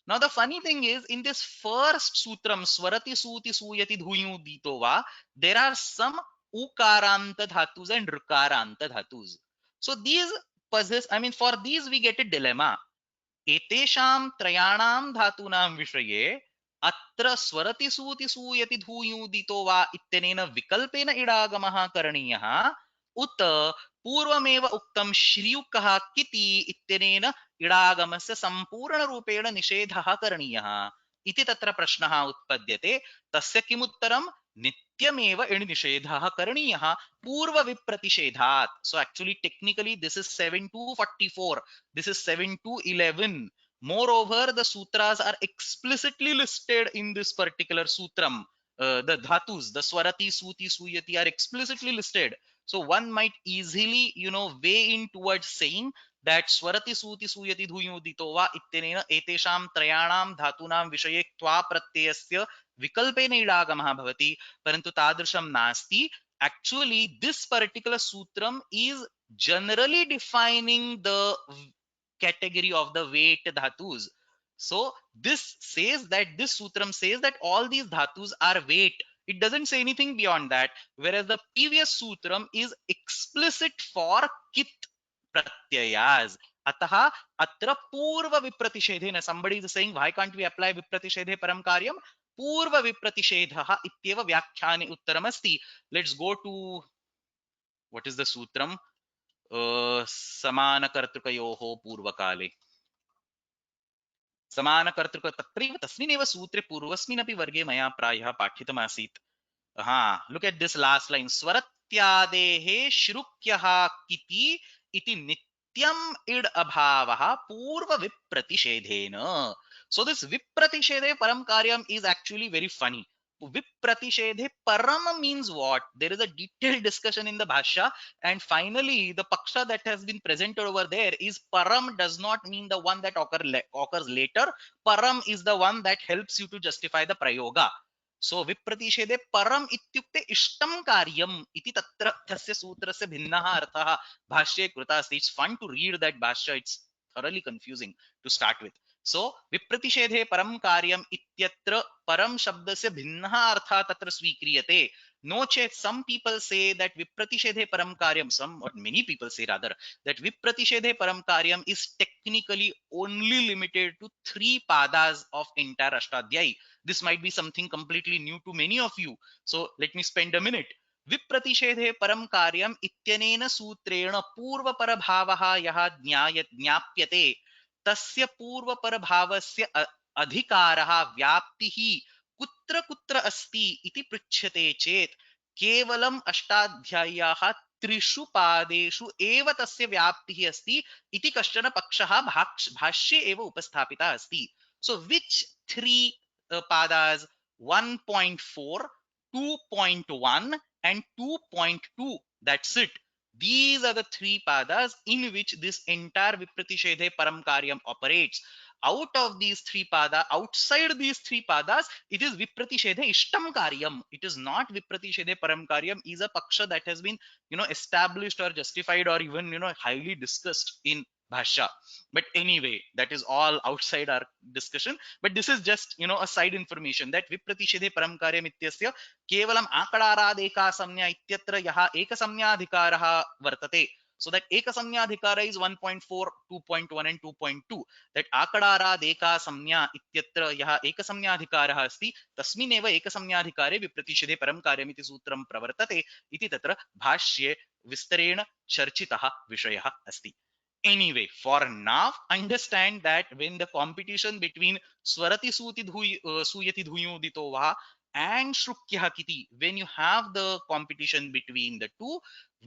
Now the funny thing is, in this first sutram, swarati suti suyati dhuyudito va, there are some ukaranta dhatus and rukaranta dhatus. So these puzzles, I mean, for these we get a dilemma. Etesham trayanam dhatunam vishaye अत्र स्वरति सूति सूयति धूयूदितो वा इत्यनेन विकल्पेन इडागमः करणीयः उत पूर्वमेव उक्तं श्रियुकः किति इत्यनेन इडागमस्य सम्पूर्णरूपेण निषेधः करणीयः इति तत्र प्रश्नः उत्पद्यते। तस्य किमुत्तरं? नित्यमेव इण् निषेधः करणीयः पूर्वविप्रतिषेधात्। So actually technically this is 7 to 44, this is 7 to 11. Moreover, the sutras are explicitly listed in this particular sutram. The dhatus, the swarati, suti, suyati are explicitly listed. So one might easily, weigh in towards saying that swarati, suti, suyati, dhuyudito va ittenena etesham trayanam dhatunam vishaye tva pratyayasya vikalpena idagamah bhavati. Parantu tadrisham nasti. Actually, this particular sutram is generally defining the category of the weight dhatus. So this says that this sutram says that all these dhatus are weight. It doesn't say anything beyond that. Whereas the previous sutram is explicit for kit pratyayas. Ataha atra purva vipratishedeன. Somebody is saying, why can't we apply vipratisheде param karyam? Purva vipratishedaha ityeva vyakhyane uttaramasti. Let's go to, what is the sutram? समानकर्तृकयोः पूर्वकाले समानकर्तृक तत्रैव तस्मिन्नेव सूत्रे पूर्वस्मिन्नपि वर्गे मया प्रायः पाठितमासीत्. Look at this last line, स्वरत्यादेः श्रुक्यः किति इति नित्यम् इड अभावः पूर्व विप्रतिषेधेन. So this vipratishethe param karyam is actually very funny. Vipratishethe param means what? There is a detailed discussion in the bhashya, and finally the paksha that has been presented over there is param does not mean the one that occurs later. Param is the one that helps you to justify the prayoga. So vipratishethe param ityukte ishtam karyam iti tatra tasya sutrasya bhinnah arthah bhashye krita asti. It's fun to read that bhashya. It's thoroughly confusing to start with. So vipratishethe param karyam ityatra param shabdasya bhinnah artha tatra svikriyate. No chet, some people say that vipratishethe param karyam, some or many people say rather that vipratishethe param karyam is technically only limited to 3 padas of entire Ashtadhyayi. This might be something completely new to many of you. So let me spend a minute. विप्रतिषेधे परम कार्यम इत्यनेन सूत्रेण पूर्वपरभावः यः ज्ञाप्यते तस्य पूर्वपरभावस्य अधिकारः व्याप्तिः कुत्र कुत्र अस्ति इति पृच्छ्यते चेत् केवलम् अष्टाध्याय्याः 3 पादेषु एव तस्य व्याप्तिः अस्ति इति कश्चन पक्षः भाष्ये एव उपस्थापितः अस्ति. So which 3 padas? 1.4, 2.1 and 2.2. That's it. These are the 3 padas in which this entire vipratishethe param karyam operates. Out of these 3 padas, outside these 3 padas, it is vipratishethe ishtam karyam. It is not vipratishethe param karyam is a paksha that has been, established or justified or even, highly discussed in bhashya. But anyway, that is all outside our discussion. But this is just, a side information that vipratishethe param karyam ityasya केवलम आकडाराद एका संज्ञा इत्यत्र यः एकसंज्ञाधिकारः वर्तते. So that ekasanyadhikara is 1.4, 2.1 and 2.2. That akadaarad eka samnya ityatra yah ekasanyadhikarah asti tasminev ekasanyadhikare vipratishethe param karyam iti sutram pravartate iti tatra bhashye vistarena charchitah vishayah asti. Anyway, for now, understand that when the competition between swarati suyati dhuyudito va and shrukyah kiti, when you have the competition between the two,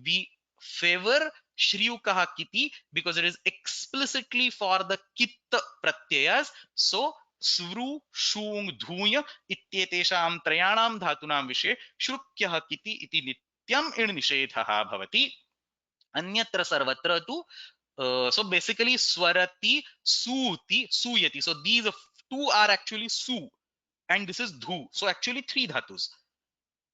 we favor shriyukah kiti because it is explicitly for the kitta pratyayas. So svru shung dhuya ityetesham trayanam dhatunam vishe shrukyah kiti iti nityam in nishedhah bhavati. Anyatra sarvatra tu. So basically swarati, suti, suyati. So these 2 are actually su and this is dhu. So actually 3 dhatus.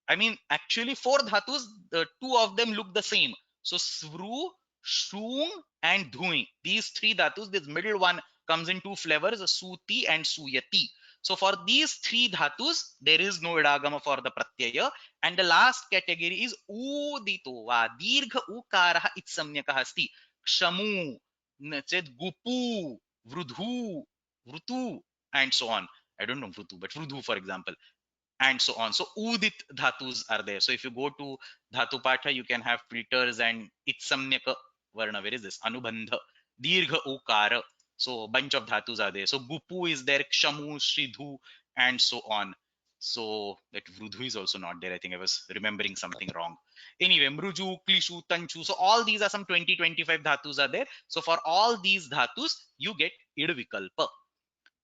I mean actually 4 dhatus, 2 of them look the same. So svru, shung and dhui. These 3 dhatus, this middle one comes in 2 flavors, suti and suyati. So for these 3 dhatus, there is no idagama for the pratyaya. And the last category is udito va dirgha ukarah itsamnyakah asti. Kshamu, gupu, vrudhu, vrutu, and so on. I don't know vrutu, but vrudhu, for example, and so on. So udit dhatus are there. So if you go to dhatu patha, you can have filters and itsamnyaka varna. Where is this? Anubandha, dirgha ukara. So bunch of dhatus are there. So gupu is there, kshamu, shridhu, and so on. So that vrudhu is also not there. I think I was remembering something wrong. Anyway, mruju, klishu, tanchu. So all these are some 20-25 dhatus are there. So for all these dhatus, you get id vikalpa.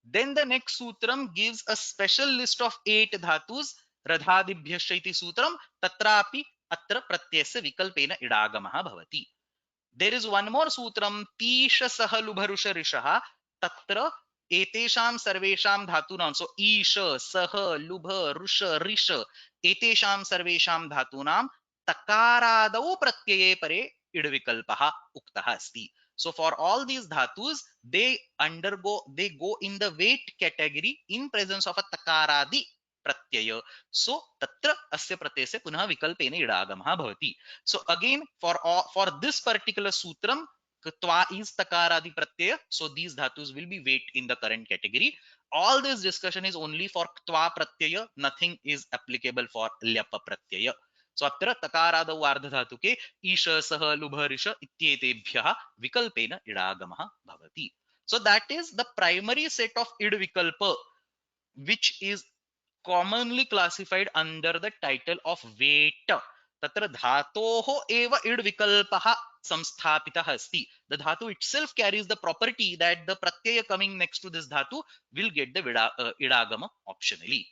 Then the next sutram gives a special list of 8 dhatus. Radhadibhyascha iti sutram tatrapi atra pratyasya vikalpena idagamaha bhavati. There is one more sutram tisha saha lubharusha rishaha tatra etesham sarvesham dhatunam. So isha saha lubha rusha risha etesham sarvesham dhatunam takaradau pratyaye pare idvikalpaha uktaha asti. So for all these dhatus, they go in the weight category in presence of a takaradi pratyaya. So tatra asya pratyasya punah vikalpena idagamaha bhavati. So again, for this particular sutram, twa is takaradi pratyaya. So these dhatus will be weight in the current category. All this discussion is only for twa pratyaya. Nothing is applicable for lyapa pratyaya. So अत्र तकारादौ वार्धधातुके ईश सह लुभ ऋष इत्येतेभ्यः विकल्पेन इडागमः भवति. So that is the primary set of id vikalpa, which is commonly classified under the title of weight. तत्र धातोः एव end विकल्पः संस्थापितः अस्ति. The dhatu itself carries the property that the pratyaya coming next to this dhatu will get the idagama optionally.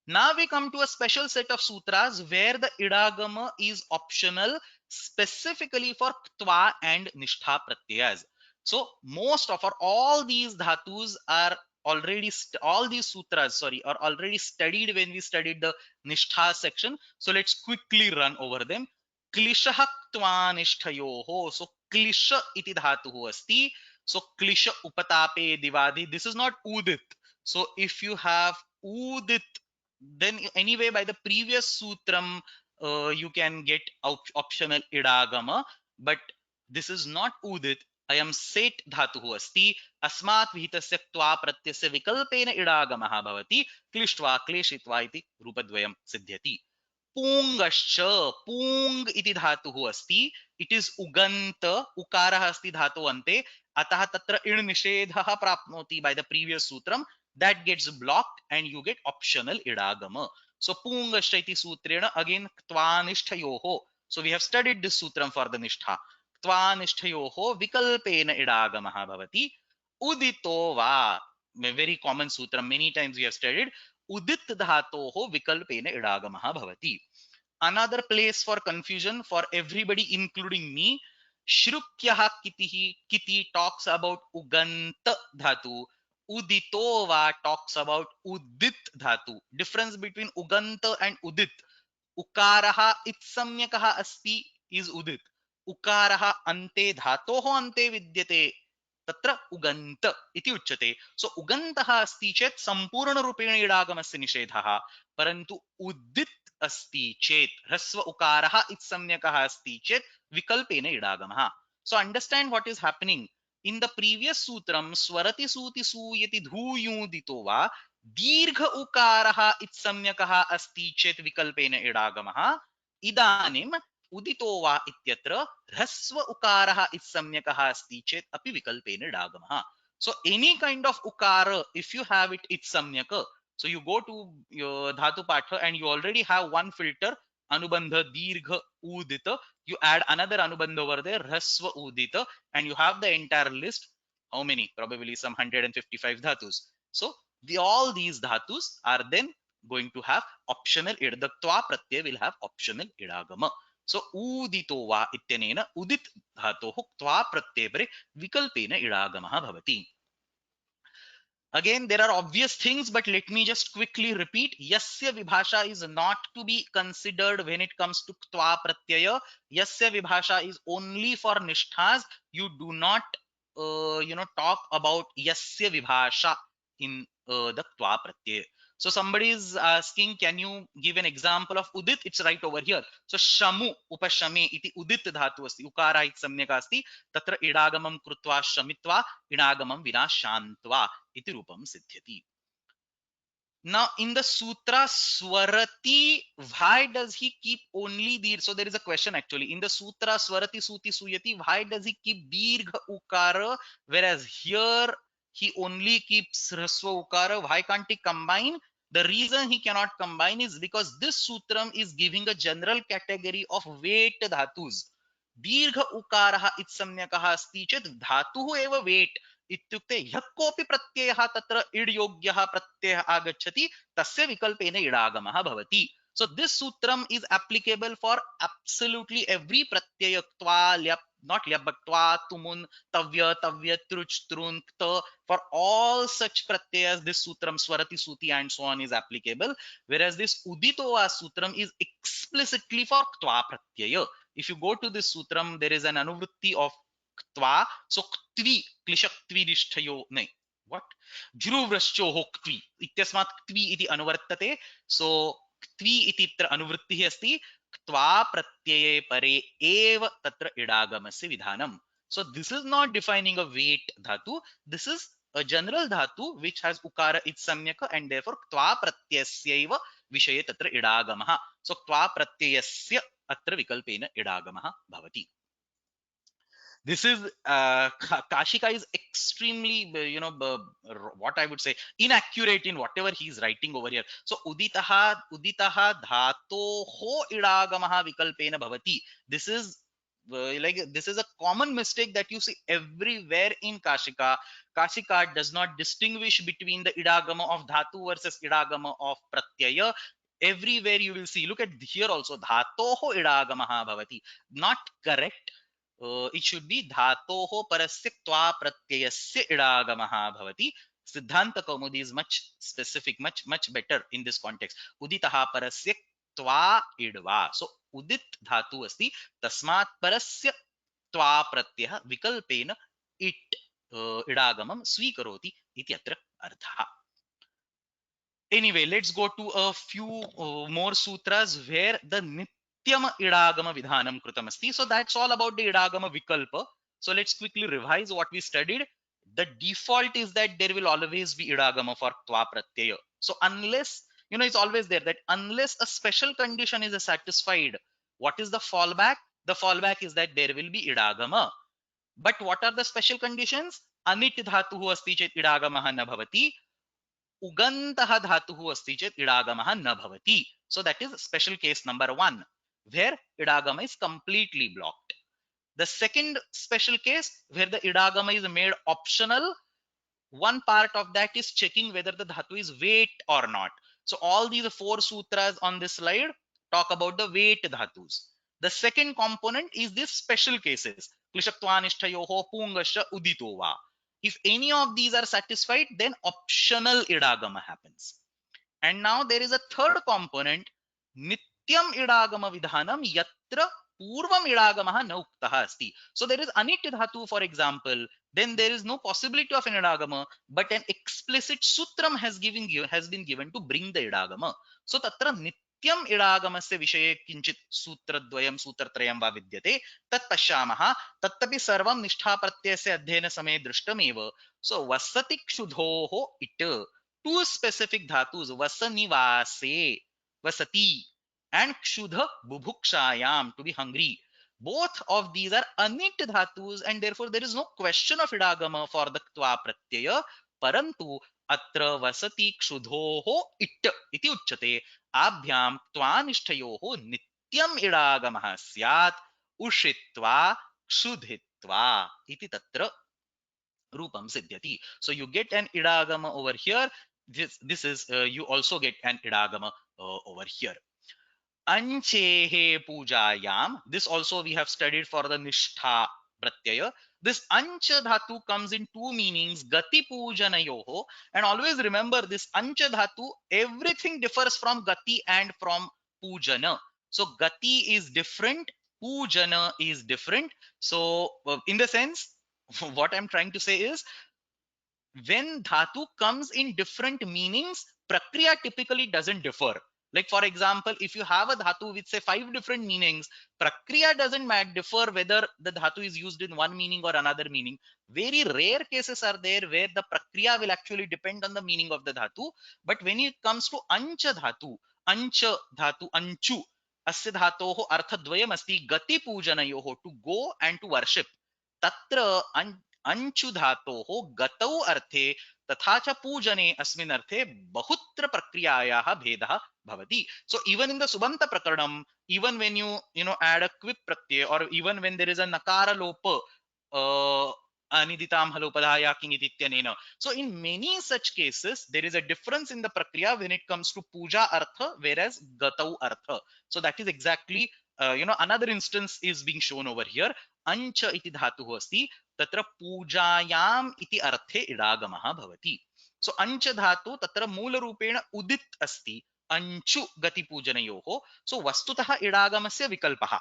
Now we come to a special set of sutras where the idagama is optional specifically for ktva and nishtha pratyayas. So most of all these dhatus are already all these sutras are already studied when we studied the nishtha section. So let's quickly run over them. Klishah ktva nishthayoho. So klisha iti dhatuhu asti. So klisha upatape divadi. This is not udit. So if you have udit, then anyway by the previous sutram you can get optional idagama, but this is not udit. I am set dhatuhu asti asmat vihitasya tva pratyasya vikalpena idagamaha bhavati klishtva kleshitva iti rupadvayam siddhyati. Pungascha, pung iti dhatuhu asti. It is uganta, ukarah asti dhatu ante, atah tatra id nishedhah prapnoti by the previous sutram. That gets blocked and you get optional idagama. So pungascha iti sutrena again ktvanishtayoho. So we have studied this sutram for the nishtha. Ktvanishtayoho vikalpena idagamaha bhavati. Udito va, a very common sutram, many times we have studied. Udit dhatoho vikalpena idagamaha bhavati. Another place for confusion for everybody including me, Shrukyah kiti talks about uganta dhatu. Uditova talks about udit dhatu. Difference between uganta and udit. Ukaraha itsamyakaha asti is udit. Ukaraha ante dhatoho ante vidyate तत्र उगन्त इति उच्यते. सो उगन्तः अस्ति चेत् सम्पूर्णरूपेण इडागमस्य निषेधः, परन्तु उदित् अस्ति चेत् ह्रस्व उकारः इत्सम्यकः अस्ति चेत् विकल्पेन इडागमः. So understand what is happening. In the previous sutram swarati suti सूयति धूयूदितो वा दीर्घ उकारः इत्सम्यकः अस्ति चेत् विकल्पेन इडागमः. इदानीं उदितो वा इत्यत्र ह्रस्व उकारः इत्सम्यकः अस्ति चेत् अपि विकल्पेन इडागमः. So any kind of ukara, if you have it itsamyaka, so you go to your dhatu patha and you already have one filter anubandha dirgha udita, you add another anubandha over there hrasva udita, and you have the entire list. How many? Probably some 155 dhatus. So all these dhatus are then going to have optional id. The twa pratyay will have optional idagama. So udito va ityanena udit dhatoh twa pratyay pare vikalpena idagamaha bhavati. Again, there are obvious things, but let me just quickly repeat. Yasya vibhasha is not to be considered when it comes to twa pratyaya. Yasya vibhasha is only for nishthas. You do not talk about yasya vibhasha in the twa pratyaya. So somebody is asking, can you give an example of udit? It's right over here. So shamu upashame iti udit dhatu asti. Ukara it samyaka asti. Tatra idagamam krutva shamitva idagamam vina shantva iti rupam siddhyati. Now in the sutra Swarati, why does he keep only the, so there is a question actually in the sutra Swarati Suti Suyati, why does he keep Dirgha Ukara, whereas here he only keeps Raswa Ukara? Why can't he combine? The reason he cannot combine is because this sutram is giving a general category of weight dhatus. Dirgha Ukaraha itsamyakah asti chet dhatuः एव weight इत्युक्ते यः कोऽपि प्रत्ययः तत्र it योग्यः प्रत्ययः आगच्छति तस्य विकल्पेन इडागमः भवति. So this sutram is applicable for absolutely every pratyaya, twa, lyap, not lyap, but twa, tumun, tavya, tavya, truch, trun, kta. For all such pratyayas, this sutram, swarati, suti, and so on is applicable. Whereas this uditova sutram is explicitly for twa pratyaya. If you go to this sutram, there is an anuvritti of twa. So ktvi, klishak tvidishtayo, nay, what? Dhruvraschoho ktvi. Ityasmat ktvi iti anuvartate. So ktvi iti itra anuvrittihi asti. Ktva pratyeye pare eva tatra idagamasya vidhanam. So this is not defining a weight dhatu. This is a general dhatu which has ukara itsamyaka, and therefore ktva pratyasya vishaye tatra idagamaha. So ktva pratyasya atra vikalpena idagamaha bhavati. This is Kashika is extremely what I would say inaccurate in whatever he is writing over here. So uditaha dhatoho idagamaha vikalpena bhavati. This is this is a common mistake that you see everywhere in Kashika. Kashika does not distinguish between the idagama of dhatu versus idagama of pratyaya. Everywhere you will see, look at here also, dhatoho idagamaha bhavati. Not correct. It should be dhatoho parasya twa pratyayasya idagamaha bhavati. Siddhanta Kaumudi is much specific, much better in this context. Uditaha parasya twa idva. So udit dhatu asti, tasmat parasya twa pratyah vikalpena it idagamam swikaroti iti atra artha. Anyway, let's go to a few more sutras where the nityam idagama vidhanam krutam asti. So that's all about the idagama vikalpa. So let's quickly revise what we studied. The default is that there will always be idagama for twa pratyaya. So unless, it's always there that unless a special condition is satisfied, what is the fallback? The fallback is that there will be idagama. But what are the special conditions? Anit dhatuhu asti chet idagamaha na bhavati. Ugantah dhatuhu asti chet idagamaha na bhavati. So that is special case number 1, where idagama is completely blocked. The second special case, where the idagama is made optional, one part of that is checking whether the dhatu is weight or not. So all these 4 sutras on this slide talk about the weight dhatus. The second component is this special cases. Klishaktvanishtayoho pungasha uditova. If any of these are satisfied, then optional idagama happens. And now there is a third component, nityam idagama vidhanam yatra purvam idagamaha na uktaha asti. So there is anit dhatu, for example, then there is no possibility of an idagama, but an explicit sutram has been given to bring the idagama. So tatra nityam idagamasya vishaye kinchit sutradvayam sutratrayam va vidyate tat pashyamaha tattapi sarvam nishtha pratyasya adhyayana same drishtameva. So vasati kshudhoho it. 2 specific dhatus, vasanivase, vasati, and kshudha bubhukshayam, to be hungry. Both of these are anit dhatus, and therefore there is no question of idagama for the twa pratyaya. Parantu atra vasati kshudhoho it iti uchyate. Abhyam twanishtayoho nityam idagamaha syat ushitva kshudhitva iti tatra rupam siddhyati. So you get an idagama over here. This is you also get an idagama over here. Anchehe pujayam. This also we have studied for the nishtha pratyaya. This ancha dhatu comes in 2 meanings, gati pujanayoho. And always remember this ancha dhatu, everything differs from gati and from pujana. So gati is different, pujana is different. So in the sense, what I'm trying to say is, when dhatu comes in different meanings, prakriya typically doesn't differ. Like for example, if you have a dhatu with say 5 different meanings, prakriya doesn't differ whether the dhatu is used in one meaning or another meaning. Very rare cases are there where the prakriya will actually depend on the meaning of the dhatu. But when it comes to ancha dhatu, anchu, अस्य धातोः अर्थद्वयम् अस्ति गति पूजनयोः, to go and to worship. तत्र अंचु धातोः गतौ अर्थे तथा च पूजने अस्मिन् अर्थे बहुत्र प्रक्रियायाः भेदः भवति. So even in the subanta prakaranam, even when you know add a quip pratyay, or even when there is a nakara lopa aniditam halopadaaya kinitityanena, so in many such cases there is a difference in the prakriya when it comes to puja artha whereas gatau artha. So that is exactly another instance is being shown over here. Ancha iti dhatuः अस्ति, तत्र पूजायाम इति अर्थे इडागमः भवति. सो अंच धातु तत्र मूलरूपेण उदित् अस्ति अंचु गति पूजनयोः. सो वस्तुतः इडागमस्य विकल्पः.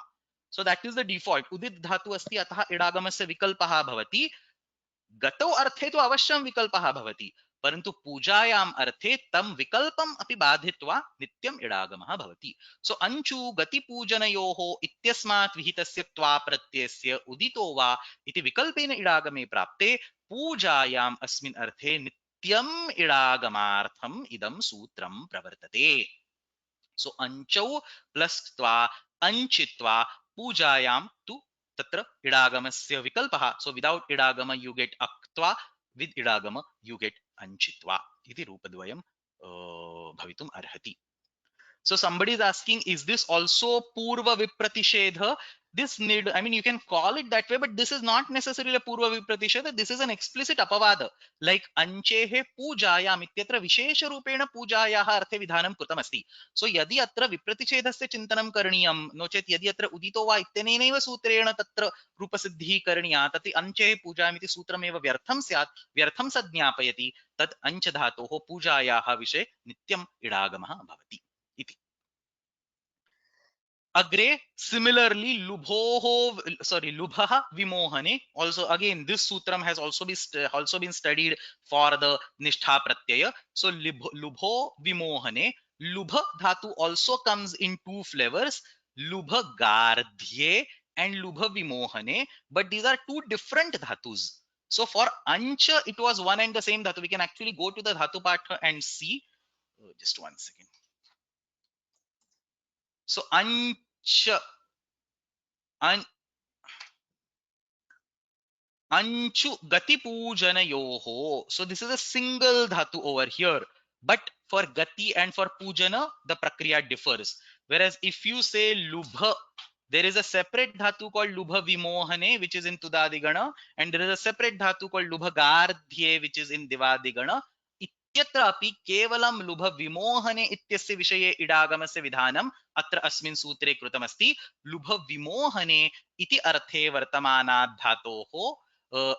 So that is the default. उदित् धातु अस्ति अतः इडागमस्य विकल्पः भवति. गतौ अर्थे तु अवश्यं विकल्पः भवति, परन्तु पूजायाम् अर्थे तं विकल्पम् अपि बाधित्वा नित्यम् इडागमः भवति. सो अंचु गति पूजनयोः इत्यस्मात् विहितस्य त्वा प्रत्ययस्य उदितो वा इति विकल्पेन इडागमे प्राप्ते पूजायाम् अस्मिन् अर्थे नित्यम् इडागमार्थम् इदं सूत्रं प्रवर्तते. सो अंचौ प्लस त्वा अंचित्वा पूजायां तु तत्र इडागमस्य विकल्पः. सो विदाउट इडागम यू गेट अक्त्वा, विद इडागम यू गेट अंचित्वा इति रूपद्वयं भवितुम् अर्हति. So somebody is asking, is this also purva vipratishedha? This need, I mean, you can call it that way, but this is not necessarily a purva vipratishedha. This is an explicit apavada. Like anchehe pujayam ityatra vishesha rupena pujayaha arthe vidhanam कृतम् अस्ति. So यदि अत्र विप्रतिषेधस्य चिन्तनं करणीयं, no चेत् यदि अत्र उदितो वा इत्यनेनैव सूत्रेण तत्र रूपसिद्धिः करणीया, तत् अंचेः पूजायाम् इति सूत्रमेव व्यर्थं स्यात्, व्यर्थं सज्ञापयति. तत् अंच धातोः पूजायाः विषये नित्यम् इडागमः भवति. Agre, similarly, lubha vimohane. Also, again, this sutram has also been studied for the nishtha pratyaya. So, lubho vimohane. Lubha dhatu also comes in two flavors, lubha gardhye and lubha vimohane. But these are two different dhatus. So, for ancha, it was one and the same dhatu. We can actually go to the dhatu part and see. Just one second. So, ancha. Anchu gati pujanayoho. So this is a single dhatu over here. But for gati and for pujana, the prakriya differs. Whereas if you say lubha, there is a separate dhatu called lubha vimohane, which is in tudadigana, and there is a separate dhatu called lubha gardhye, which is in divadigana. इत्यत्र अपि केवलं लुभ विमोहने इत्यस्य विषये इडागमस्य विधानम् अत्र अस्मिन् सूत्रे कृतमस्ति. लुभ विमोहने इति अर्थे वर्तमानात् धातोः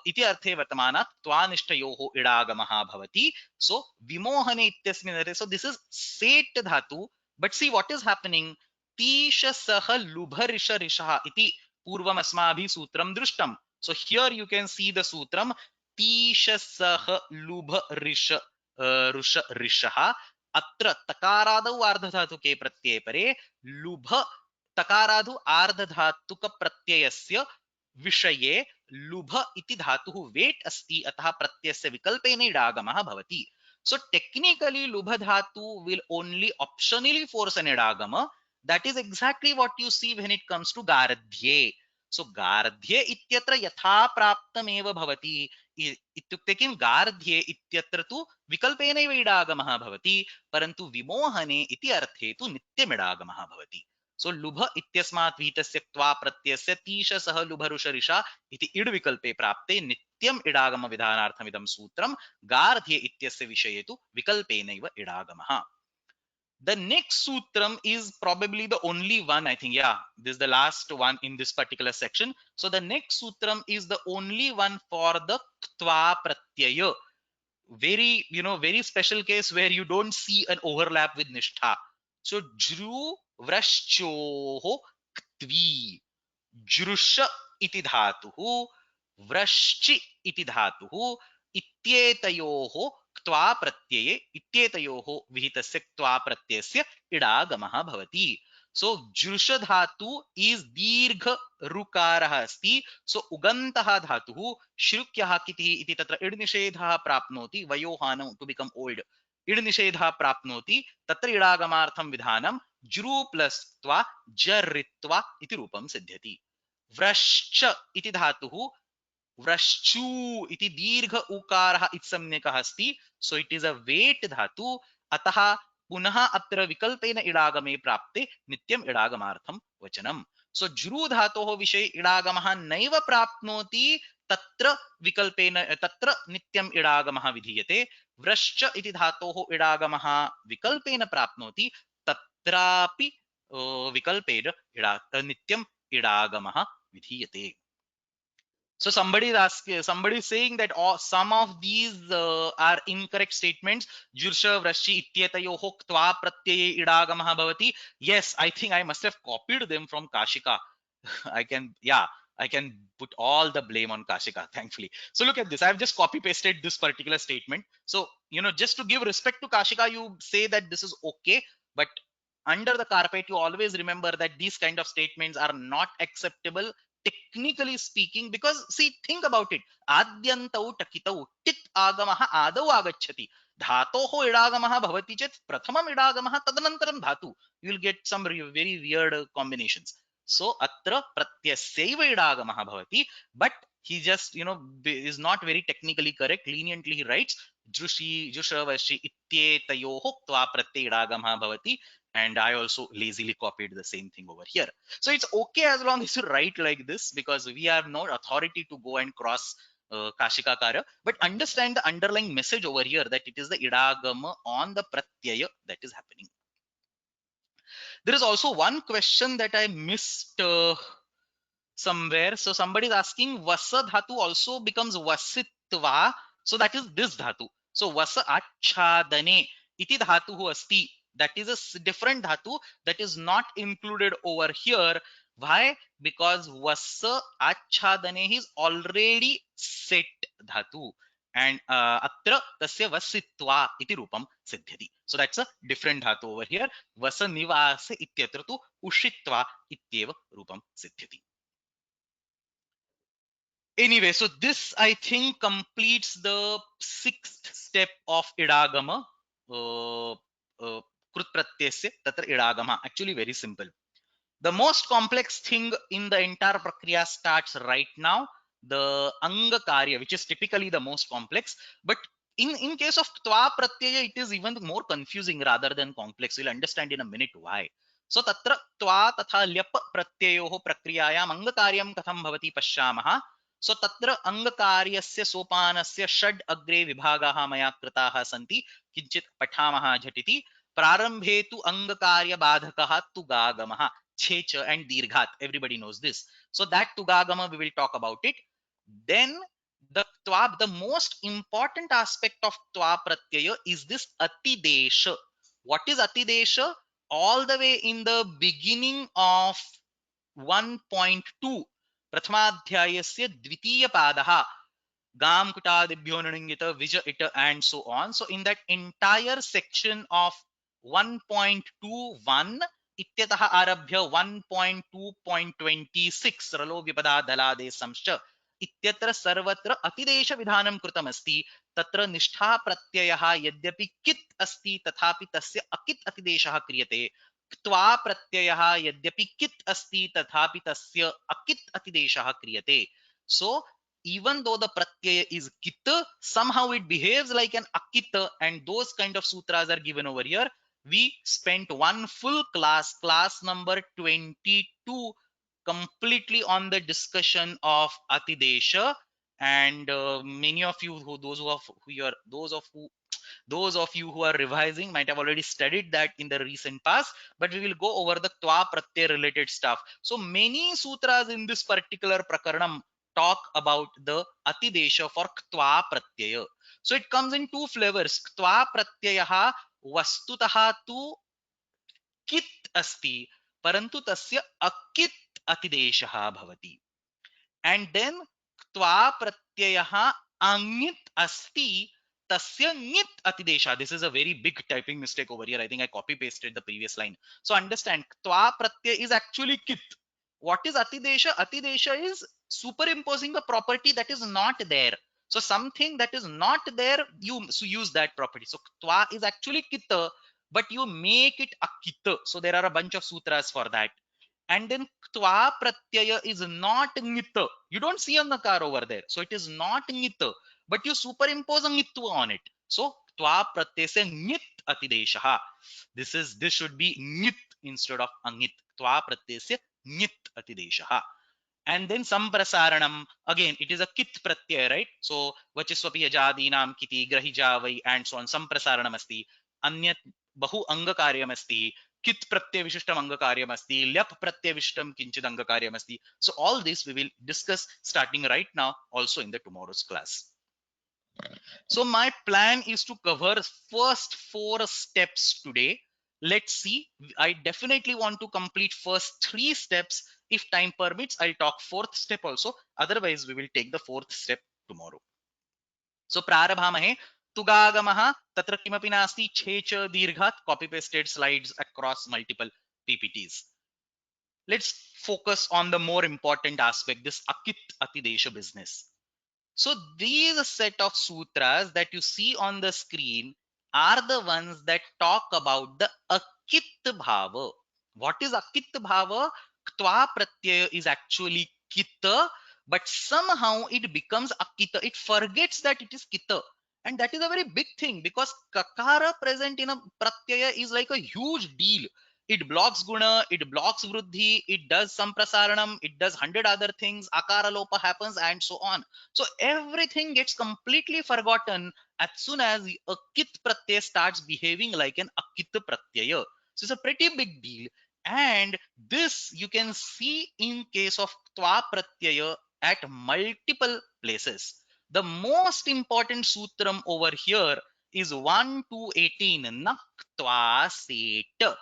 इति अर्थे वर्तमानात् त्वानिष्ठयोः इडागमः भवति. सो विमोहने इत्यस्मिन् अर्थे, सो दिस इज सेट् धातु. But see what is happening, तीशसः लुभरिष रिषः इति पूर्वम् अस्माभिः सूत्रं दृष्टं. So here you can see the सूत्रम तीशसः लुभरिष ऋष ऋषः. अत्र तकारादौ आर्धधातुके प्रत्यये परे लुभ तकारादौ आर्धधातुक प्रत्ययस्य विषये लुभ इति धातुः वेट् अस्ति, अतः प्रत्ययस्य विकल्पेन इडागमः भवति. So technically lubha dhatu will only optionally force an idagama. That is exactly what you see when it comes to gardhye. So gardhye ityatra yatha praptam eva bhavati. इत्युक्ते किं, गार्ध्ये इत्यत्र तु विकल्पेनैव इडागमः भवति, परन्तु विमोहने इति अर्थे तु नित्यमिडागमः भवति. सो लुभ इत्यस्मात् विहितस्य त्वा प्रत्ययस्य तीशसः लुभरुषरिषा इति इड् विकल्पे प्राप्ते नित्यम् इडागम विधानार्थमिदं सूत्रं. गार्ध्ये इत्यस्य विषये तु विकल्पेनैव इडागमः. The next sutram is probably the only one, I think. Yeah, this is the last one in this particular section. So the next sutram is the only one for the ktva pratyaya. Very, very special case where you don't see an overlap with nishtha. So jru vrashchoho ktvi. Jrusha iti dhatuhu, vrashchi iti dhatuhu, ityetayoho क्त्वा प्रत्यये इत्येतयोः विहितस्य क्त्वा प्रत्ययस्य इडागमः भवति. सो जुष धातु is दीर्घ ऋकारः अस्ति. सो उगन्तः धातुः श्रुक्यः कितिः इति तत्र इड् निषेधः प्राप्नोति. वयोहानौ टु बिकम ओल्ड इड् निषेधः प्राप्नोति. तत्र इडागमार्थं विधानं ज्रू प्लस त्वा जरित्वा इति रूपं सिद्ध्यति. व्रश्च इति धातुः व्रश्चू इति दीर्घ उकारः इत्सम्यकः अस्ति. So it is a vet dhatu. अतः पुनः अत्र विकल्पेन इडागमे प्राप्ते नित्यम् इडागमार्थं वचनम्. सो ज्रू धातोः विषये इडागमः नैव प्राप्नोति. तत्र विकल्पेन तत्र नित्यम् इडागमः विधीयते. व्रश्च इति धातोः इडागमः विकल्पेन प्राप्नोति. तत्रापि विकल्पेन नित्यम् इडागमः विधीयते. So somebody is asking, somebody is saying that some of these are incorrect statements. Jursha vrashchi ityetayoho ktva pratyaye idagamah bhavati. Yes, I think I must have copied them from Kashika. I can, yeah, I can put all the blame on Kashika, thankfully. So look at this. I've just copy pasted this particular statement. So, you know, just to give respect to Kashika, you say that this is okay, but under the carpet, you always remember that these kind of statements are not acceptable technically speaking, because see, think about it. Adyantau takitau tit agamah adau agacchati. Dhatoho idagamah bhavati chet prathamam idagamah tadanantaram dhatu. You will get some very weird combinations. So atra pratyasaiva idagamah bhavati, but he just, you know, is not very technically correct. Leniently he writes drushi jushavashi ityetayoho tva pratyay idagamah bhavati, and I also lazily copied the same thing over here. So it's okay as long as you write like this, because we have no authority to go and cross Kashika Karya, but understand the underlying message over here, that it is the idagama on the pratyaya that is happening. There is also one question that I missed somewhere. So somebody is asking, vasa dhatu also becomes vasitva. So that is this dhatu. So vasa achadane iti dhatu asti. That is a different dhatu that is not included over here. Why? Because vasa achadane is already set dhatu. And atra tasya vasitva iti rupam siddhyati. So that's a different dhatu over here. Vasa nivase ityatra tu ushitva ityeva rupam siddhyati. Anyway, so this I think completes the sixth step of idagama. Krut pratyasya tatra idagama. Actually, very simple. The most complex thing in the entire prakriya starts right now. The anga karya, which is typically the most complex, but in case of tva pratyaya, it is even more confusing rather than complex. You'll understand in a minute why. So tatra tva tatha lyap pratyayoh prakriyayam anga karyam katham bhavati pashyamah. So tatra anga karyasya sopanasya षड् अग्रे विभागाः मया कृताः सन्ति. किञ्चित् पठामः झटिति. प्रारम्भे तु अंगकार्य बाधकः तुगागमः. Checha and dirghat, everybody knows this. So that tugagama we will talk about it. Then the twa, the most important aspect of twa pratyaya is this atidesha. What is atidesha? All the way in the beginning of 1.2 prathmadhyayasya dvitiya padaha gam kutadibhyo naningita vija ita and so on. So in that entire section of 1.21 इत्यतः आरभ्य 1.2.26 रलो विपदा दलादेशंश्च इत्यत्र सर्वत्र अतिदेश विधानं कृतमस्ति. तत्र निष्ठा प्रत्ययः यद्यपि कित् अस्ति तथापि तस्य अकित् अतिदेशः क्रियते. क्त्वा प्रत्ययः यद्यपि कित् अस्ति तथापि तस्य अकित् अतिदेशः क्रियते. So even though the pratyaya is kit, somehow it behaves like an akit, and those kind of sutras are given over here. We spent one full class number 22, completely on the discussion of atidesha, and many of you those of you who are revising might have already studied that in the recent past, but we will go over the twa pratyay related stuff. So many sutras in this particular prakaranam talk about the atidesha for ktva pratyaya. So it comes in two flavors. Ktva pratyayah vastutah tu कित् अस्ति परंतु तस्य अकित् अतिदेशः भवति. And then क्त्वा प्रत्ययः अङ्गित् अस्ति tasya ngit atidesha. This is a very big typing mistake over here. I think I copy pasted the previous line. So understand, twa pratyay is actually kit. What is atidesha? Atidesha is superimposing a property that is not there. So something that is not there, you use that property. So twa is actually kita, but you make it a kita. So there are a bunch of sutras for that. And then twa pratyaya is not ngita. You don't see a nakar over there. So it is not ngita, but you superimpose a ngitva on it. So twa pratyaya se ngit atidesha. This should be ngit instead of angit. Twa pratyaya se ngit atidesha. And then samprasaranam, again it is a kit pratyay, right? So vachiswapi ajadinam kiti grahija vai and so on. Samprasaranam asti, anyat bahu anga karyam asti, kit pratyay vishishtam anga karyam asti, lyap pratyay vishishtam kinchid anga karyam asti. So all this we will discuss starting right now, also in the tomorrow's class. So my plan is to cover first 4 steps today. Let's see. I definitely want to complete first 3 steps. If time permits, I'll talk 4th step also. Otherwise, we will take the 4th step tomorrow. So prarabhamahe. Tugagamaha tatra kimapi nasti checha dirghat. Copy pasted slides across multiple PPTs. Let's focus on the more important aspect, this akit atidesha business. So these set of sutras that you see on the screen are the ones that talk about the akit bhava. What is akit bhava? Twa pratyaya is actually kita, but somehow it becomes akita. It forgets that it is kita. And that is a very big thing, because kakara present in a pratyaya is like a huge deal. It blocks guna, it blocks vruddhi, it does samprasaranam, it does 100 other things, akara lopa happens, and so on. So everything gets completely forgotten as soon as a kit pratyaya starts behaving like an akit pratyaya. So it's a pretty big deal. And this you can see in case of twa pratyaya at multiple places. The most important sutram over here is 1 to 18, nak twa set.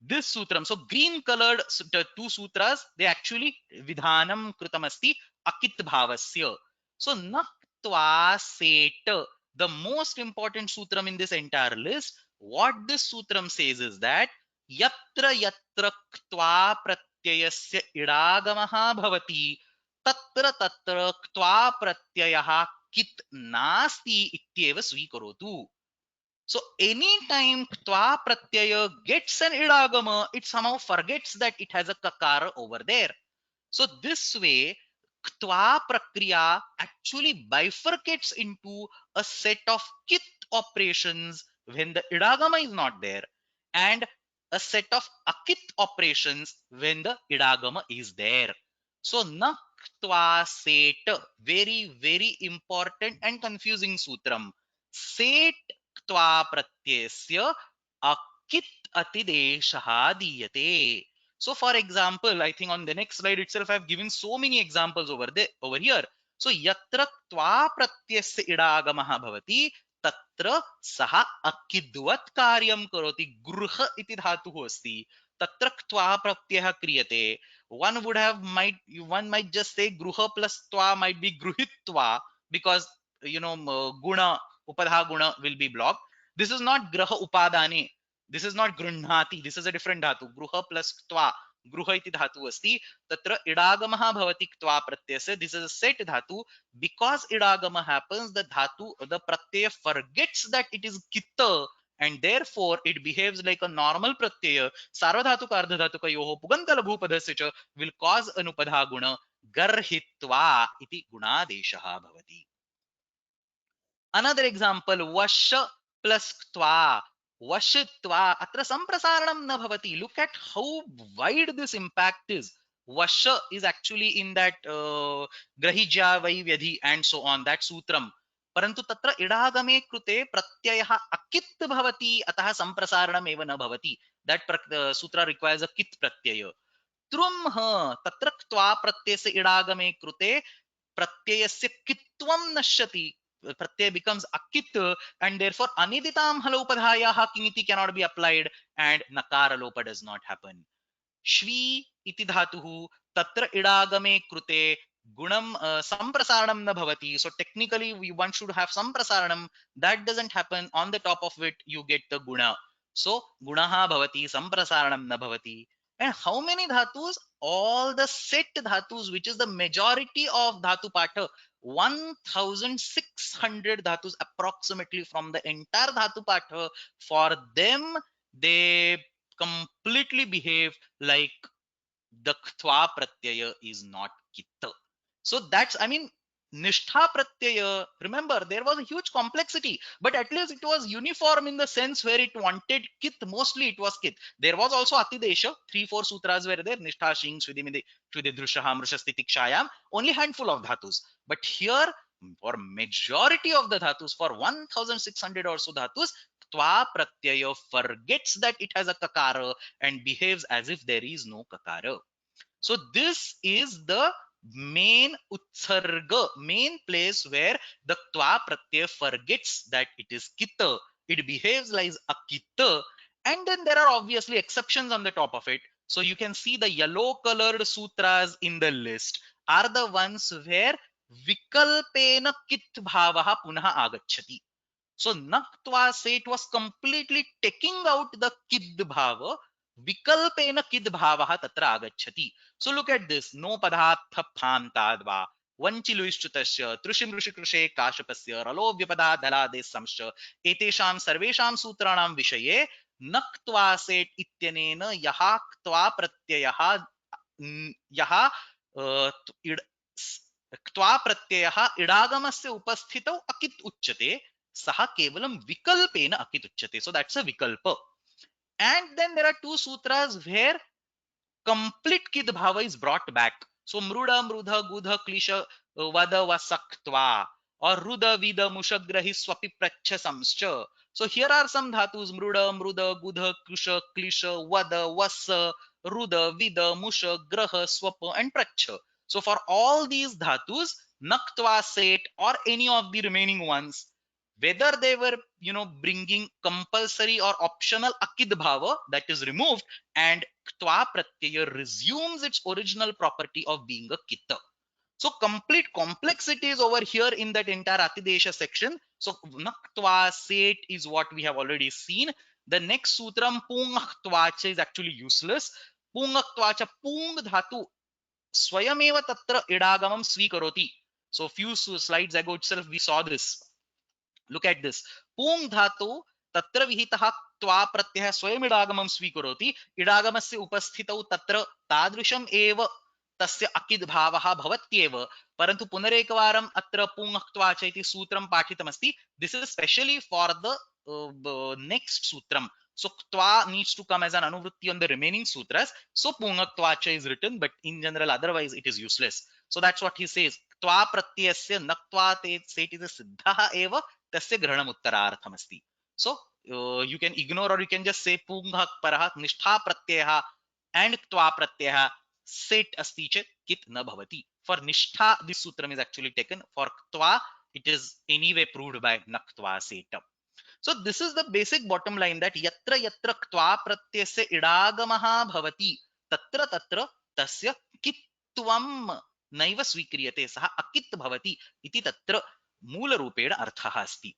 This sutram, so green colored 2 sutras, they actually vidhanam kritamasti akit bhavasya. So naktva set, the most important sutram in this entire list. What this sutram says is that yatra yatra ktva pratyayasya idagamaha bhavati tatra tatra ktva pratyayah kit nasti ityeva swikarotu. So anytime twa pratyaya gets an idagama, it somehow forgets that it has a kakara over there. So this way, twa prakriya actually bifurcates into a set of kit operations when the idagama is not there, and a set of akit operations when the idagama is there. So nak twa set, very important and confusing sutram. Set twa pratyesya akit atidesha diyate. So for example, I think on the next slide itself, I've given so many examples over here. So yatra twa pratyasya idagamaha bhavati tatra saha akidvat karyam karoti. Gruha iti dhatuh asti. Tatra twa pratyah kriyate. One might just say gruha plus twa might be gruhitva, because guna upadha guna will be blocked. This is not graha upadane. This is not grunhati. This is a different dhatu. Gruha plus twa. Gruha iti dhatu asti. Tatra idagamaha bhavati twa pratyasya. This is a set dhatu. Because idagama happens, the pratyaya forgets that it is kitta, and therefore it behaves like a normal pratyaya. Sarvadhatuka ardhadhatuka yoho pugantala bhupadasya cha will cause anupadha guna garhitva iti gunadeshaha bhavati. Another example, vasha plus twa. Vashitva atra samprasaranam na bhavati. Look at how wide this impact is. Vasha is actually in that grahija vai vyadhi and so on, that sutram. Parantu tatra idagame krute pratyayah akit bhavati atah samprasaranam eva na bhavati. That sutra requires a kit pratyaya. Trumha tatra tva pratyasya idagame krute pratyayasya kitvam nashyati. Pratyay becomes akit, and therefore aniditam halopadhayaha kingiti cannot be applied, and nakara lopa does not happen. Shvi iti dhatuhu tatra idagame krute gunam samprasaranam na bhavati. So technically one should have samprasaranam. That doesn't happen. On the top of it you get the guna. So gunaha bhavati, samprasaranam na bhavati. And how many dhatus? All the set dhatus, which is the majority of dhatu patha, 1600 dhatus approximately from the entire dhatu patha. For them, they completely behave like the ktva pratyaya is not kitta. So that's, I mean, nishtha pratyaya, remember there was a huge complexity, but at least it was uniform in the sense where it wanted kit, mostly it was kit. There was also atidesha, 3-4 sutras were there, nishtha, shing, svidimide, svididrushaha, mrushasthitikshayam, only handful of dhatus. But here, for majority of the dhatus, for 1600 or so dhatus, tva pratyaya forgets that it has a kakara and behaves as if there is no kakara. So this is the main utsarga, main place where the tva pratyaya forgets that it is kita. It behaves like a kita. And then there are obviously exceptions on the top of it. So you can see the yellow colored sutras in the list are the ones where vikalpena kit bhavaha punaha agachati. So naktva say it was completely taking out the kid bhava, vikalpena kid bhavaha tatra agachati. So look at this. No padatha phantadva. Vanchiluishchutasya, trushim rushikrushe kashapasya, ralovypada dhalade samsya, etesham sarvesham sutranam vishaye, naktva set ityanena yaha ktva pratyayaha yaha क्त्वा प्रत्ययः इडागमस्य उपस्थितौ अकित् उच्यते, सः केवलं विकल्पेन अकित् उच्यते. So that's a vikalpa. And then there are two sutras where complete kid bhava is brought back. So mruda mrudha gudha klisha vada vasaktva, or ruda vida mushagrahi swapi pracha samscha. So here are some dhatus: mruda mruda gudha kusha klisha vada vasa ruda vida musha graha swapa and pracha. So for all these dhatus, naktva set or any of the remaining ones, whether they were bringing compulsory or optional akid bhava, that is removed, and ktva pratyaya resumes its original property of being a kitta. So complete complexity is over here in that entire atidesha section. So naktva set is what we have already seen. The next sutram pungaktvacha is actually useless. Pungaktvacha, pung dhatu swayameva tatra idagamam svikaroti. So few slides ago itself we saw this. Look at this. Pung dhatu tatra vihitah त्वा प्रत्ययः स्वयं इडागमं स्वीकरोति, इडागमस्य उपस्थितौ तत्र तादृशम् एव तस्य अकिद् भावः भवत्येव, परन्तु पुनरेकवारम् अत्र पुङ्क्त्वा च इति सूत्रं पाठितमस्ति. This is specially for the next sutram. So ktva needs to come as an anuvritti on the remaining sutras. So pungaktvacha is written, but in general otherwise it is useless. So that's what he says. Tva pratyasya naktva te seti siddhaha eva tasya granam uttararthamasti. So you can ignore, or you can just say pungha parah nishtha pratyaya and ktva pratyaya set asti chet kit na bhavati. For nishtha this sutram is actually taken. For ktva it is anyway proved by naktva set. So this is the basic bottom line, that yatra yatra ktva pratyasya idagamaha bhavati tatra tatra tasya kitvam naiva svikriyate, saha akit bhavati iti tatra moola rupena arthaha asti.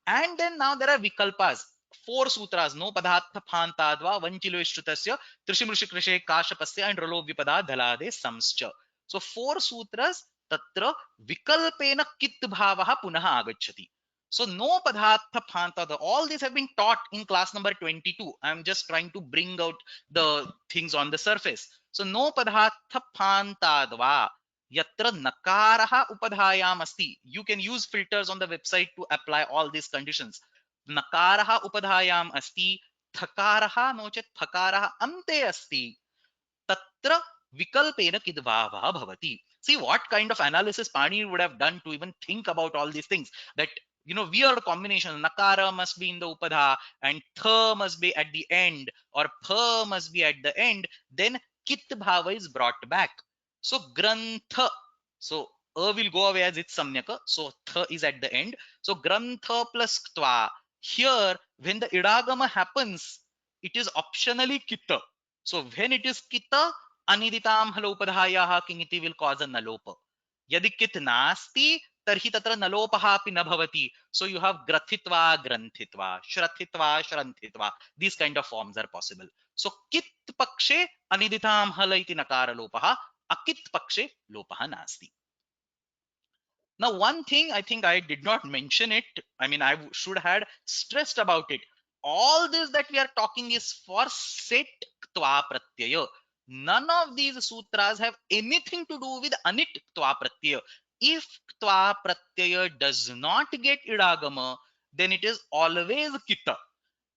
And then now there are vikalpas. 4 sutras: no padatha phantadva, vanchilo ishrutasya, trishimrushikrishe kashapasya and ralo vipada dhalade samscha. So 4 sutras tatra vikalpena kit bhavaha punaha agachati. So no padatha phantadva, all these have been taught in class number 22. I am just trying to bring out the things on the surface. So no padatha phantadva yatra nakaraha upadhayam asti. You can use filters on the website to apply all these conditions. Nakaraha upadhayam asti, thakaraha no chet thakaraha ante asti, tatra vikalpena kidvavaha bhavati. See what kind of analysis Pani would have done to even think about all these things. That weird combination. Nakara must be in the upadha and tha must be at the end, or pha must be at the end. Then kit bhava is brought back. So grantha. So a will go away as its samyaka. So tha is at the end. So grantha plus ktva. Here, when the idagama happens, it is optionally kita. So when it is kita, aniditam halopadhayaha kingiti will cause a nalopa. यदि कित् नास्ति तर्हि तत्र नलोपः अपि न भवति. So you have ग्रथित्वा ग्रन्थित्वा, श्रथित्वा श्रन्थित्वा. These kind of forms are possible. So कित् पक्षे अनिदितां हल इति नकारलोपः, अकित् पक्षे लोपः नास्ति. Now, one thing I think I did not mention it. I mean, I should have stressed about it. All this that we are talking is for set tva pratyaya. None of these sutras have anything to do with anit tva pratyaya. If tva pratyaya does not get idagama, then it is always kita.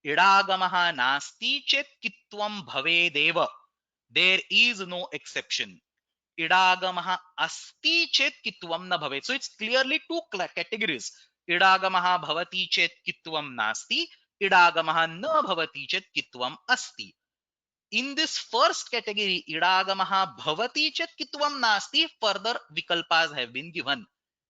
Idagamaha nasti chet kitvam bhavedeva. There is no exception. इडागमः अस्ति चेत् कित्वं न भवेत्. So it's clearly two categories. इडागमः भवति चेत् कित्वं नास्ति, इडागमः न भवति चेत् कित्वं अस्ति. In this first category, idagamah bhavati chet kitvam nasti, further vikalpas have been given.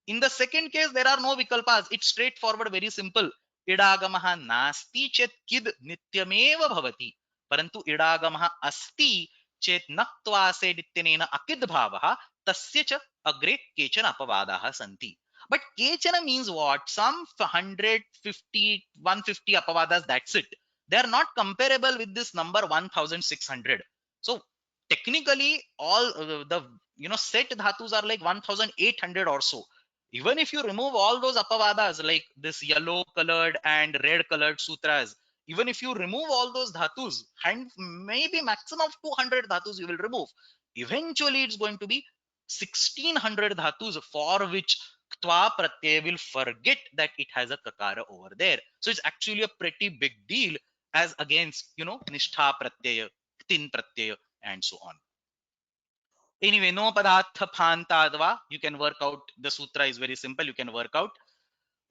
In the second case, there are no vikalpas. It's straightforward, very simple. Idagamah nasti chet kid nityameva bhavati. Parantu idagamah asti chet naktva se dityanena akid bhavah tasya cha agre kechana apavadaha santi. But kechana means what? Some 150, 150 apavadas, that's it. They are not comparable with this number 1600. So technically all the set dhatus are like 1800 or so. Even if you remove all those apavadas like this yellow colored and red colored sutras, even if you remove all those dhatus, and maybe maximum of 200 dhatus you will remove, eventually it's going to be 1600 dhatus for which tva pratyay will forget that it has a kakara over there. So it's actually a pretty big deal as against nishtha pratyaya, tin pratyaya, and so on. Anyway, no padatha phantadva, you can work out. The sutra is very simple, you can work out.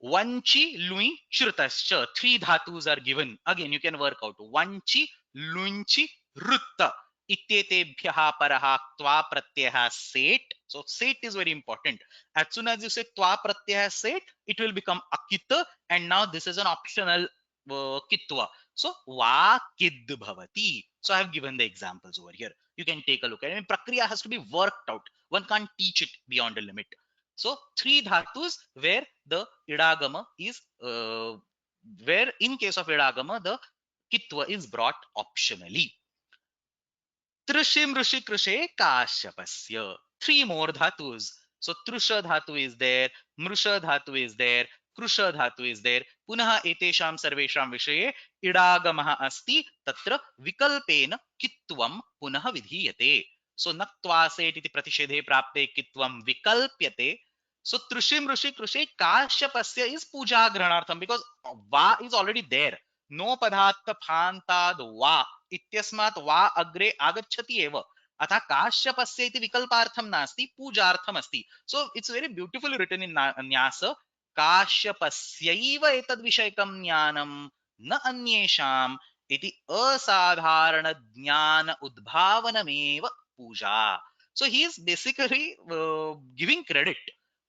Vanchi, lui, shrutascha, three dhatus are given. Again, you can work out. Vanchi, lunchi, rutta. Ityetebhyaha paraha tva pratyaya set. So set is very important. As soon as you say tva pratyaya set, it will become akita, and now this is an optional kitva. So va kid bhavati. So I have given the examples over here. You can take a look at it. I mean, prakriya has to be worked out. One can't teach it beyond a limit. So three dhatus where the idagama is where in case of idagama the kitva is brought optionally. Trishim rishi krishe kashyapasya. Three more dhatus. So trusha dhatu is there, mrusha dhatu is there, krusha dhatu is there. Punaha etesham sarvesham vishaye idagamah asti tatra vikalpena kitvam punaha vidhiyate. So naktva set iti pratishedhe prapte kitvam vikalpyate. So trushim rishi krishe kashyapasya is puja granartham because va is already there. No padatha phantad va इत्यस्मात् वा अग्रे आगच्छति एव अतः काश्यपस्य इति विकल्पार्थं नास्ति पूजार्थम् अस्ति. So it's very beautifully written in Nyasa. काश्यपस्यैव एतद् विषयकं ज्ञानं न अन्येषाम् इति असाधारण ज्ञान उद्भावनमेव पूजा. So he is basically giving credit,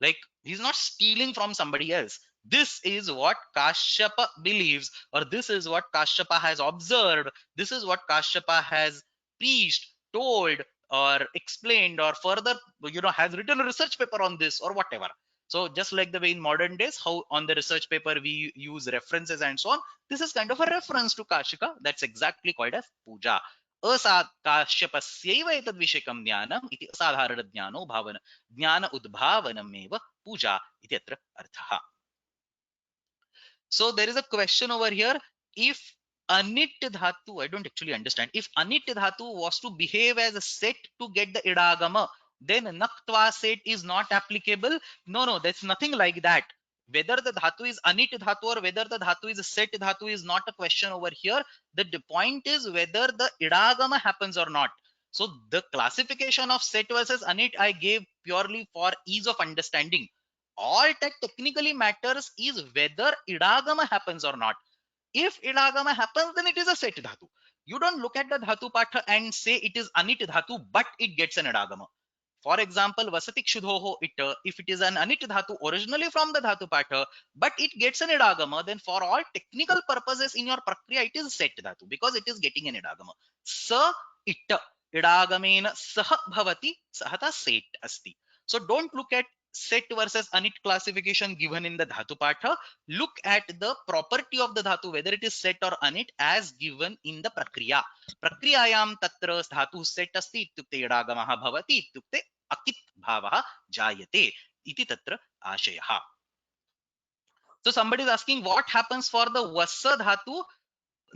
like he's not stealing from somebody else. This is what Kashyapa believes, or this is what Kashyapa has observed, this is what Kashyapa has preached, told, or explained, or further has written a research paper on this or whatever. So just like the way in modern days how on the research paper we use references and so on, this is kind of a reference to Kashyapa. That's exactly called as puja. काश्यपस्यैव एतद् विषयकं ज्ञानम् इति असाधारण ज्ञानो भावन ज्ञान उद्भावनमेव पूजा इति अत्र अर्थः. So there is a question over here. If anit dhatu, I don't actually understand. If anit dhatu was to behave as a set to get the idagama, then naktva set is not applicable. No, that's nothing like that. Whether the dhatu is anit dhatu or whether the dhatu is a set dhatu is not a question over here. The point is whether the idagama happens or not. So the classification of set versus anit I gave purely for ease of understanding. All that technically matters is whether idagama happens or not. If idagama happens, then it is a set dhatu. You don't look at the dhatu patha and say it is anit dhatu, but it gets an idagama. For example, vasati kshudhoho ita, if it is an anit dhatu originally from the dhatu patha, but it gets an idagama, then for all technical purposes in your prakriya, it is set dhatu because it is getting an idagama. Sa ita idagamena sah bhavati sahata set asti. So don't look at set versus anit classification given in the dhatu patha. Look at the property of the dhatu, whether it is set or anit, as given in the prakriya. Prakriyayam tatra dhatu set asti ityukte idagamaha bhavati ityukte akit bhavah jayate iti tatra ashayah. So somebody is asking what happens for the vasa dhatu.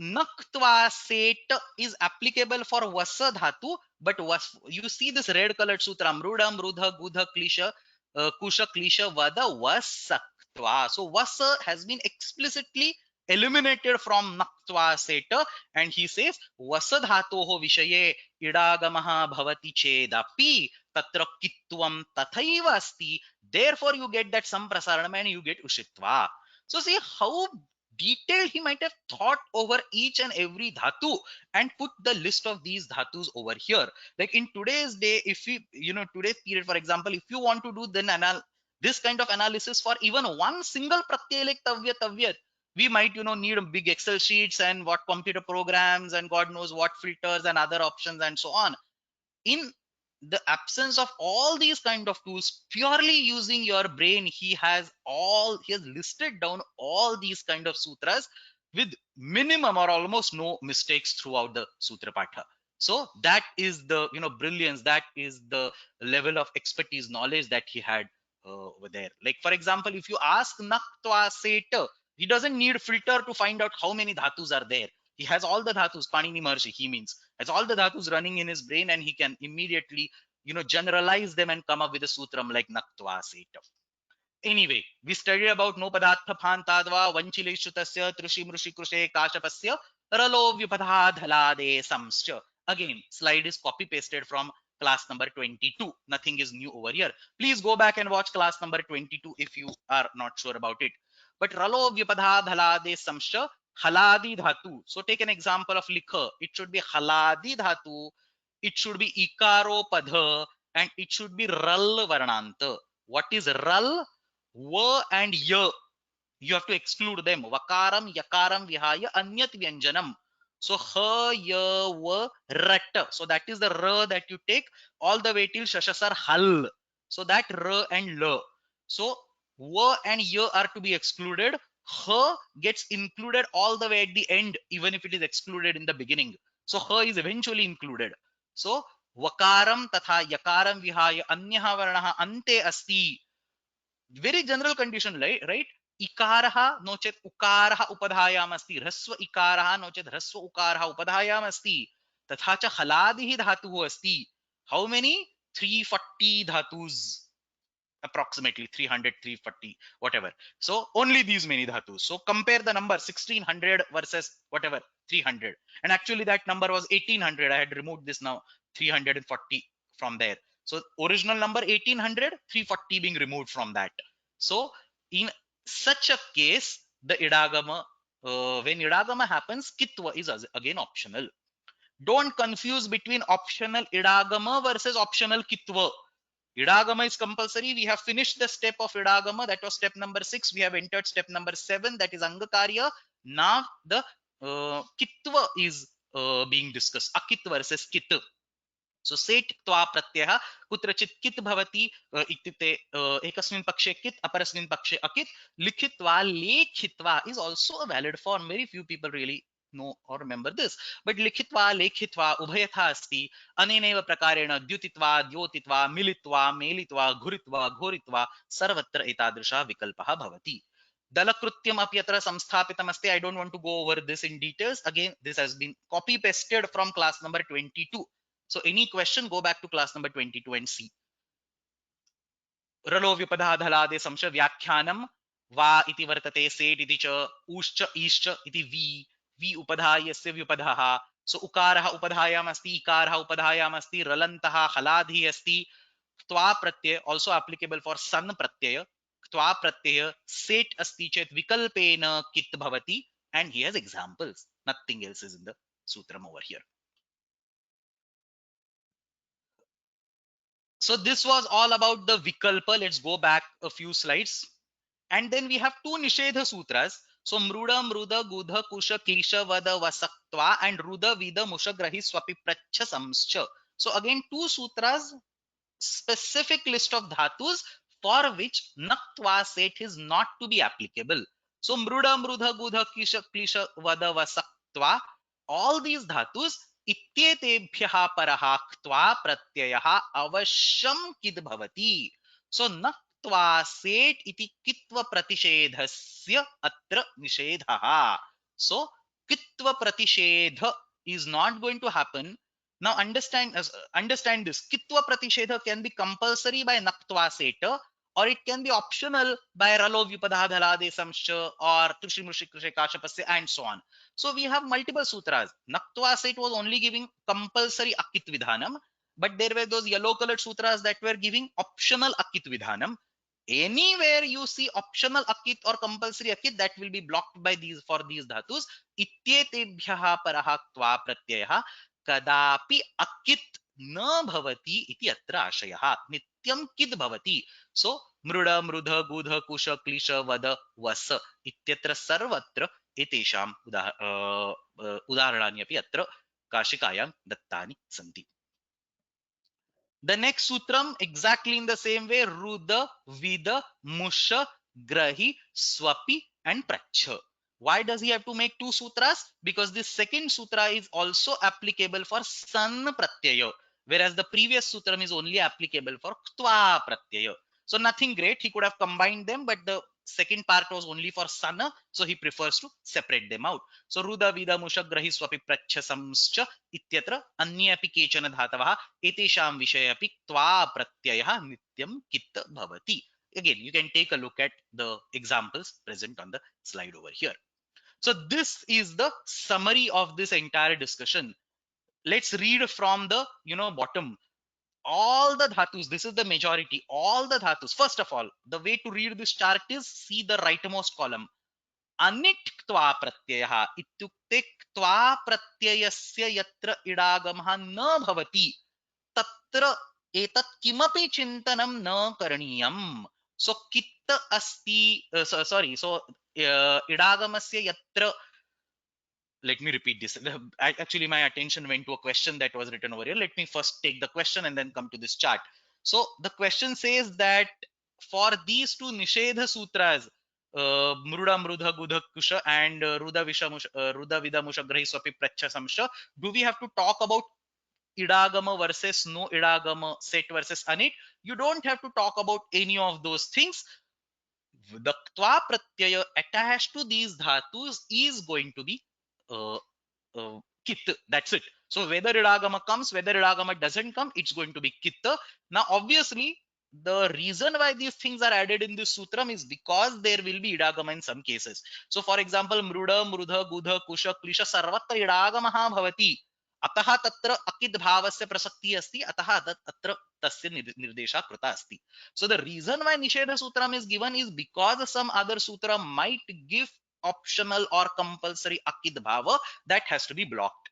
Naktva set is applicable for vasa dhatu, but you see this red colored sutra mrudam rudha gudha klisha kusha klisha vada vasaktva. So vasa has been explicitly eliminated from naktva set, and he says vasa dhatoho vishaye idagamaha bhavati chedapi tatra kitvam tathaiva asti. Therefore you get that samprasaranam and you get ushitva. So see how detailed he might have thought over each and every dhatu and put the list of these dhatus over here. Like in today's day, if we, today's period, for example, if you want to do this kind of analysis for even one single pratyay like tavya tavyat, we might, need big Excel sheets and what computer programs and God knows what filters and other options and so on. In the absence of all these kind of tools, purely using your brain, he has listed down all these kind of sutras with minimum or almost no mistakes throughout the sutra patha. So that is the brilliance, that is the level of expertise, knowledge that he had over there. Like for example, if you ask naktva seta, he doesn't need filter to find out how many dhatus are there. He has all the dhatus, Panini Maharshi, he means, has all the dhatus running in his brain, and he can immediately, generalize them and come up with a sutram like Naktva Seta. Anyway, we studied about no padatha phantadva vanchileshutasya trushi mrushi krushe kashapasya ralo vyupadha dhalade samscha. Again, slide is copy pasted from class number 22. Nothing is new over here. Please go back and watch class number 22 if you are not sure about it. But ralo vyupadha dhalade samscha haladi dhatu. So take an example of likha. It should be haladi dhatu. It should be ikaro padha, and it should be ral varnanta. What is ral? Va and ya, you have to exclude them. Vakaram, yakaram, vihaya, anyat vyanjanam. So ha, ya, va, rat. So that is the ra that you take all the way till shashasar hal. So that ra and la. So va and ya are to be excluded. Ha gets included all the way at the end, even if it is excluded in the beginning. So ha is eventually included. So vakaram tatha yakaram vihaya anyaha varnaha ante asti. Very general condition, right? Ikaraha no chet ukaraha upadhayam asti, hrasva ikaraha no chet hrasva ukaraha upadhayam asti, tatha cha haladihi dhatuhu asti. How many? 340 dhatus, approximately 300, 340, whatever. So only these many dhatus. So compare the number 1600 versus whatever 300, and actually that number was 1800. I had removed this now, 340 from there. So original number 1800, 340 being removed from that. So in such a case, the idagama, when idagama happens, kitva is again optional. Don't confuse between optional idagama versus optional kitva. Idagama is compulsory. We have finished the step of idagama. That was step number 6. We have entered step number 7. That is angakarya. Now the kitva is being discussed. Akit versus kit. So set त्वा प्रत्ययः कुत्रचित् कित् भवति इत्युक्ते एकस्मिन् पक्षे कित् अपरस्मिन् पक्षे अकित्. लिखित्वा लेखित्वा is also a valid form. Very few people really know or remember this, but लिखित्वा लेखित्वा उभयथा अस्ति. अनेनैव प्रकारेण द्युतित्वा द्योतित्वा मिलित्वा मेलित्वा घुरित्वा घोरित्वा सर्वत्र एतादृशः विकल्पः भवति. दलकृत्यम् अपि अत्र संस्थापितमस्ति. I don't want to go over this in details. Again, this has been copy pasted from class number 22. So any question, go back to class number 22 and see. रलो व्युपधा धलादे संश व्याख्यानम वा इति वर्तते सेट इति च ऊश्च ईश्च इति वी उपधा यस्य व्युपधः. सो उकारः उपधायाम् अस्ति, इकारः उपधायाम् अस्ति, रलन्तः हलादि अस्ति. त्वा प्रत्यय also applicable for सन प्रत्यय. त्वा प्रत्यय सेट अस्ति चेत् विकल्पेन कित् भवति, and he has examples. Nothing else is in the sutram over here. So this was all about the vikalpa. Let's go back a few slides. And then we have two nishedha sutras. So mruda, mruda, gudha, kusha, klisha, vada, vasaktva, and ruda, vida, musha, grahi, swapi, pracha, samscha. So again, two sutras specific list of dhatus for which naktva set is not to be applicable. So mruda, mrudha, gudha, kisha, klisha, vada, vasaktva, all these dhatus ityetebhyah parah ktva pratyayah avashyam kid bhavati. So naktva set iti kitva pratishedhasya atra nishedhaha. So kitva pratishedha is not going to happen. Now understand this. Kitva pratishedha can be compulsory by naktva seta, or it can be optional by ralo vyupadha dhalade samscha or tushri mushri krishe kashapasya and so on. So we have multiple sutras. Naktva set was only giving compulsory akit vidhanam, but there were those yellow colored sutras that were giving optional akit vidhanam. Anywhere you see optional akit or compulsory akit, that will be blocked by these for these dhatus. Ityetebhyah parah tva pratyayah kadapi akit na bhavati iti atra ashayah. Nityam kid bhavati. So mruda, mrudha, gudha, kusha, klisha, vada, vasa ityatra sarvatra etesham udaharanani api atra kashikayam dattani santi. The next sutram exactly in the same way: ruda, vida, musha, grahi, swapi and pracha. Why does he have to make two sutras? Because this second sutra is also applicable for san pratyaya, whereas the previous sutram is only applicable for ktva pratyaya. So nothing great, he could have combined them, but the second part was only for sana, so he prefers to separate them out. So ruda, vida, musha, grahi, swapi, pracha, samscha ityatra अन्ये अपि केचन धातवः एतेषां विषये अपि त्वा प्रत्ययः नित्यं कित् भवति. Again, you can take a look at the examples present on the slide over here. So this is the summary of this entire discussion. Let's read from the bottom. All the dhatus, this is the majority, all the dhatus. First of all, the way to read this chart is see the rightmost column. अनिट् क्त्वा प्रत्ययः इत्युक्ते क्त्वा प्रत्ययस्य यत्र इडागमः न भवति तत्र एतत् किमपि चिन्तनं न करणीयम्. सो कित् अस्ति sorry, so इडागमस्य यत्र, let me repeat this. Actually my attention went to a question that was written over here. Let me first take the question and then come to this chart. So the question says that for these two nishedha sutras, mruda, mrudha, gudha, kusha and ruda vida, musha, grahi, swapi, pracha, samsha, do we have to talk about idagama versus no idagama, set versus anit? You don't have to talk about any of those things. The tva pratyaya attached to these dhatus is going to be kit. That's it. So whether idagama comes, whether idagama doesn't come, it's going to be kit. Now obviously the reason why these things are added in this sutram is because there will be idagama in some cases. So for example, mruda, mrudha, gudha, kusha, klisha sarvatra idagamaha bhavati, अतः तत्र अकित् भावस्य प्रसक्तिः अस्ति, अतः अत्र तस्य निर्देशः कृतः अस्ति. So the reason why nishedha sutram is given is because some other sutra might give optional or compulsory akid bhava that has to be blocked.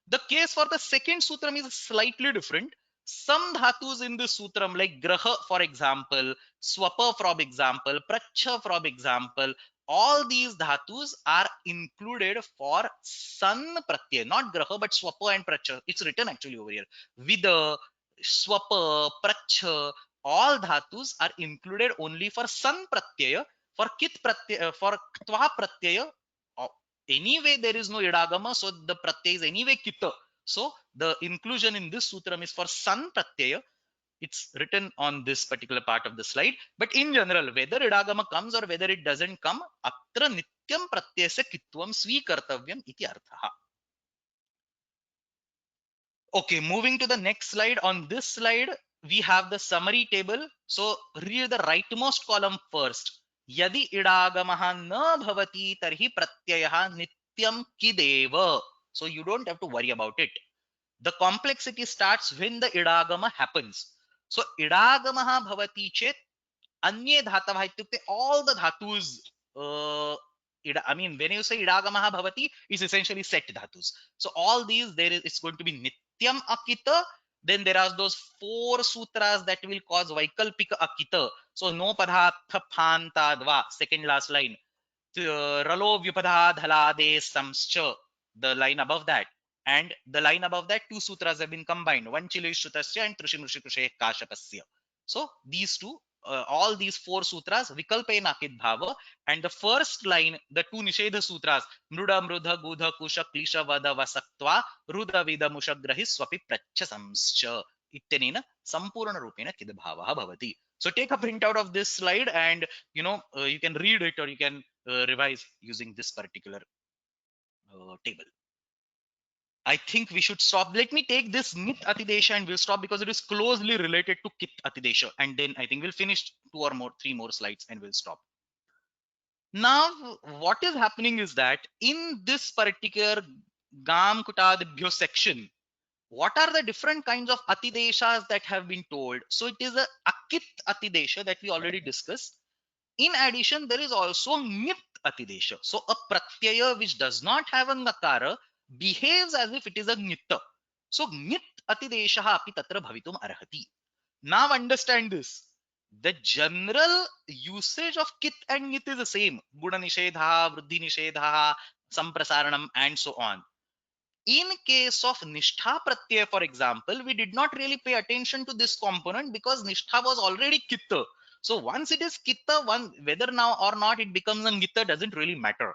The case for the second sutram is slightly different. Some dhatus in this sutram like graha for example, swapa for example, pracha for example, all these dhatus are included for san pratyay, not graha but swapa and pracha. It's written actually over here. Vida, swapa, pracha, all dhatus are included only for san pratyaya. For kit pratyaya, for tva pratyaya, anyway there is no idagama, so the pratyaya is anyway kita. So the inclusion in this sutram is for san pratyaya. It's written on this particular part of the slide, but in general whether idagama comes or whether it doesn't come, atra nityam pratyayasya kitvam svikartavyam iti arthaha. Okay, moving to the next slide. On this slide we have the summary table. So read the rightmost column first. Yadi idagamaha na bhavati tarhi pratyayah nityam kideva. So you don't have to worry about it. The complexity starts when the idagama happens. So idagamaha bhavati chet anye dhatavah ityukte all the dhatus, I mean when you say idagamaha bhavati, it's essentially set dhatus. So all these it's going to be nityam akita. Then there are those four sutras that will cause vaikalpika akita. So no padatha phanta dva, second last line. Ralo vyupadha dhalade samscha, the line above that. And the line above that, two sutras have been combined. One Chilo Shrutasya and Trishimrushi Kashapasya. So these two, all these four sutras, Vikalpena Akit Bhava. And the first line, the two Nishedha sutras, Mruda Mrudha Gudha Kusha Klisha Vada Vasaktva Ruda Vida Mushagrahi Swapi Prachasamscha Ityanena Sampurna Rupena Kidbhava Bhavati. So take a printout of this slide and you can read it or you can revise using this particular table. I think we should stop. Let me take this Nit Atidesha and we'll stop because it is closely related to Kit Atidesha. And then I think we'll finish three more slides and we'll stop. Now, what is happening is that in this particular Gam Kutadibhyo section, what are the different kinds of Atideshas that have been told? So it is a Akit Atidesha that we already discussed. In addition, there is also Nit Atidesha. So a Pratyaya which does not have a Nakara behaves as if it is a Nita. So Nit Atidesha api tatra bhavitum arhati. Now understand this. The general usage of Kit and Nit is the same. Guna Nishedha, Vruddhi Nishedha, Samprasaranam and so on. In case of Nishtha Pratyaya, for example, we did not really pay attention to this component because Nishtha was already Kitta. So once it is Kitta, whether now or not it becomes a Gita doesn't really matter.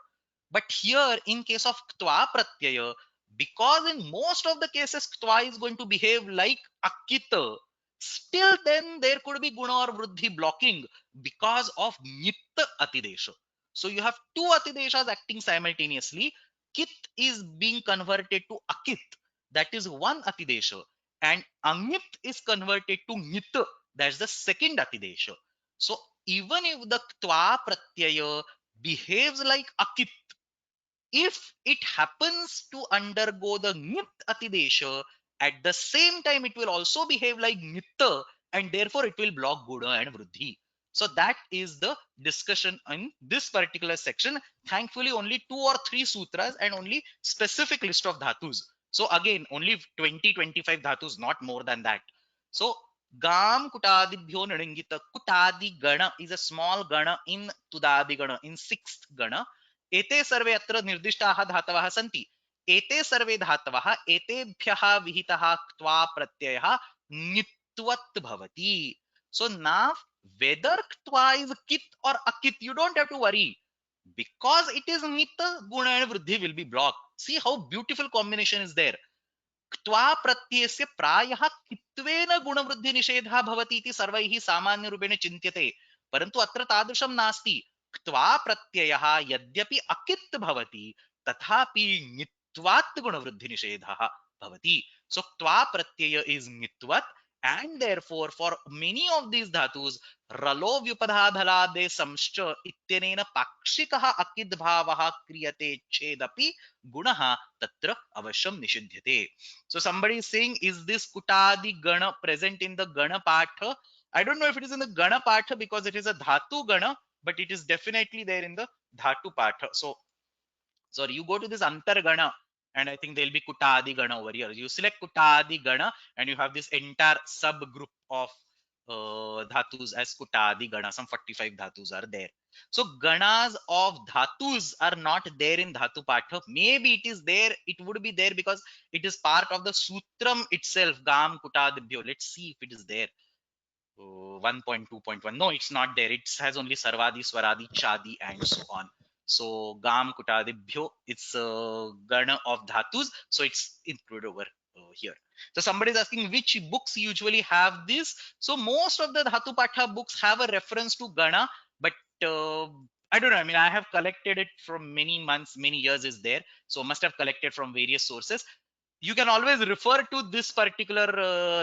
But here, in case of Ktva Pratyaya, because in most of the cases Ktva is going to behave like Akita, still then there could be Guna or Vruddhi blocking because of Nitta Atidesha. So you have two Atideshas acting simultaneously. Kit is being converted to Akit, that is one Atidesha, and Angit is converted to Nit, that's the second Atidesha. So even if the Ktva Pratyaya behaves like Akit, if it happens to undergo the Nit Atidesha, at the same time it will also behave like Nitta and therefore it will block Guna and Vruddhi. So that is the discussion in this particular section. Thankfully, only 2 or 3 sutras and only specific list of dhatus. So again, only 20-25 dhatus, not more than that. So Gam Kutadibhyo Nidangita. Kutadi Gana is a small Gana in Tudadi Gana, in 6th Gana. एते सर्वे अत्र निर्दिष्टाः धातवः सन्ति. एते सर्वे धातवः एतेभ्यः विहितः क्त्वा प्रत्ययः ङित्वत् भवति. So now whether ktva is kit or akit, you don't have to worry because it is nit, guna and vruddhi will be blocked. See how beautiful combination is there. क्त्वा प्रत्ययस्य प्रायः कित्वेन गुणवृद्धि निषेधः भवति इति सर्वैः सामान्यरूपेण चिन्त्यते, परन्तु अत्र तादृशं नास्ति. क्त्वा प्रत्ययः यद्यपि अकित् भवति तथापि ङित्वात् गुणवृद्धि निषेधः भवति. So क्त्वा Pratyaya is ङित्वत् and therefore for many of these dhatus ralo vyupadhadhalade samscha ityanena pakshikah akid bhavah kriyate chedapi gunaha tatra avashyam nishidyate. So somebody is saying, is this Kutadi Gana present in the Gana Patha? I don't know if it is in the Gana Patha because it is a Dhatu Gana, but it is definitely there in the Dhatu Patha. So, sorry, you go to this Antar Gana and I think there'll be Kutadi Gana over here. You select Kutadi Gana and you have this entire subgroup of dhatus as Kutadi Gana. Some 45 dhatus are there. So ganas of dhatus are not there in Dhatu Patha. Maybe it is there, it would be there because it is part of the Sutram itself, Gam Kutadibhyo. Let's see if it is there. 1.2.1. No, it's not there. It has only Sarvadi, Swaradi, Chadi, and so on. So Gam Kutadibhyo, it's a Gana of Dhatus. So it's included over here. So somebody is asking which books usually have this. So most of the Dhatu Patha books have a reference to Gana, but I don't know. I mean, I have collected it from many months, many years is there. So must have collected from various sources. You can always refer to this particular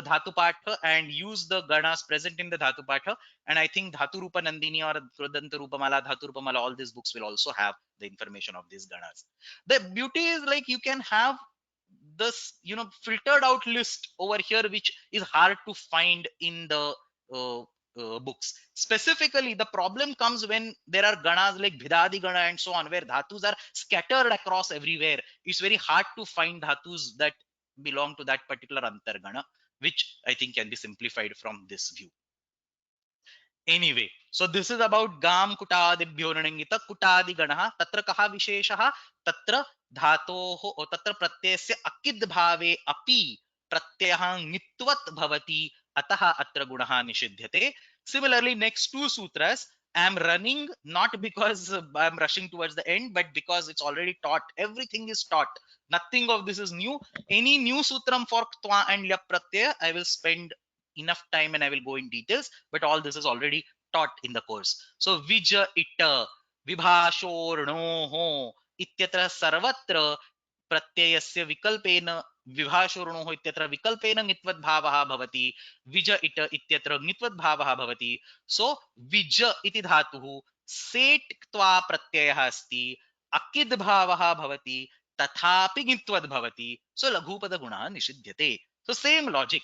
Dhatu Patha and use the ganas present in the Dhatu Patha. And I think Dhatu Rupa Nandini or Krudanta Rupamala, Dhatu Rupamala, all these books will also have the information of these ganas. The beauty is like you can have this, filtered out list over here, which is hard to find in the books. Specifically, the problem comes when there are ganas like Bhidadi Gana and so on, where dhatus are scattered across everywhere. It's very hard to find dhatus that belong to that particular Antargana, which I think can be simplified from this view. Anyway, so this is about gam kutadibhyo nangita kutadi ganah. Tatra kaha visheshah? Tatra dhatoh tatra pratyayasya akid bhave api pratyayah nitvat bhavati ataha atra gunaha nishidyate. Similarly, next two sutras I am running not because I am rushing towards the end, but because it's already taught. Everything is taught. Nothing of this is new. Any new sutram for twa and lyap pratyaya, I will spend enough time and I will go in details, but all this is already taught in the course. So vija ita vibhashornoho ityatra sarvatra प्रत्ययस्य विकल्पेन विभाषोर्णोः इत्यत्र विकल्पेन ङित्वद् भावः भवति Vij it इत्यत्र ङित्वद् भावः भवति सो विज इति धातुः सेट् क्त्वा प्रत्ययः अस्ति अकिद् भावः भवति तथापि ङित्वद् भवति सो लघुपद गुणः निषिध्यते so same logic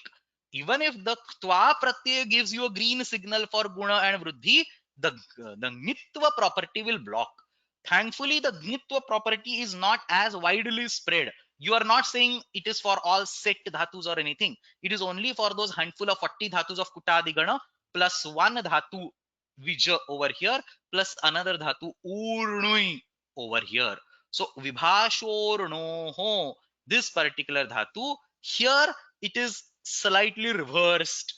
even if the ktva pratyay gives you a green signal for guna and vruddhi the gnitva property will block. Thankfully, the Gnitva property is not as widely spread. You are not saying it is for all set dhatus or anything. It is only for those handful of 40 dhatus of Kutadigana plus one dhatu Vija over here plus another dhatu Urnui over here. So Vibhashornoho, this particular dhatu, here it is slightly reversed.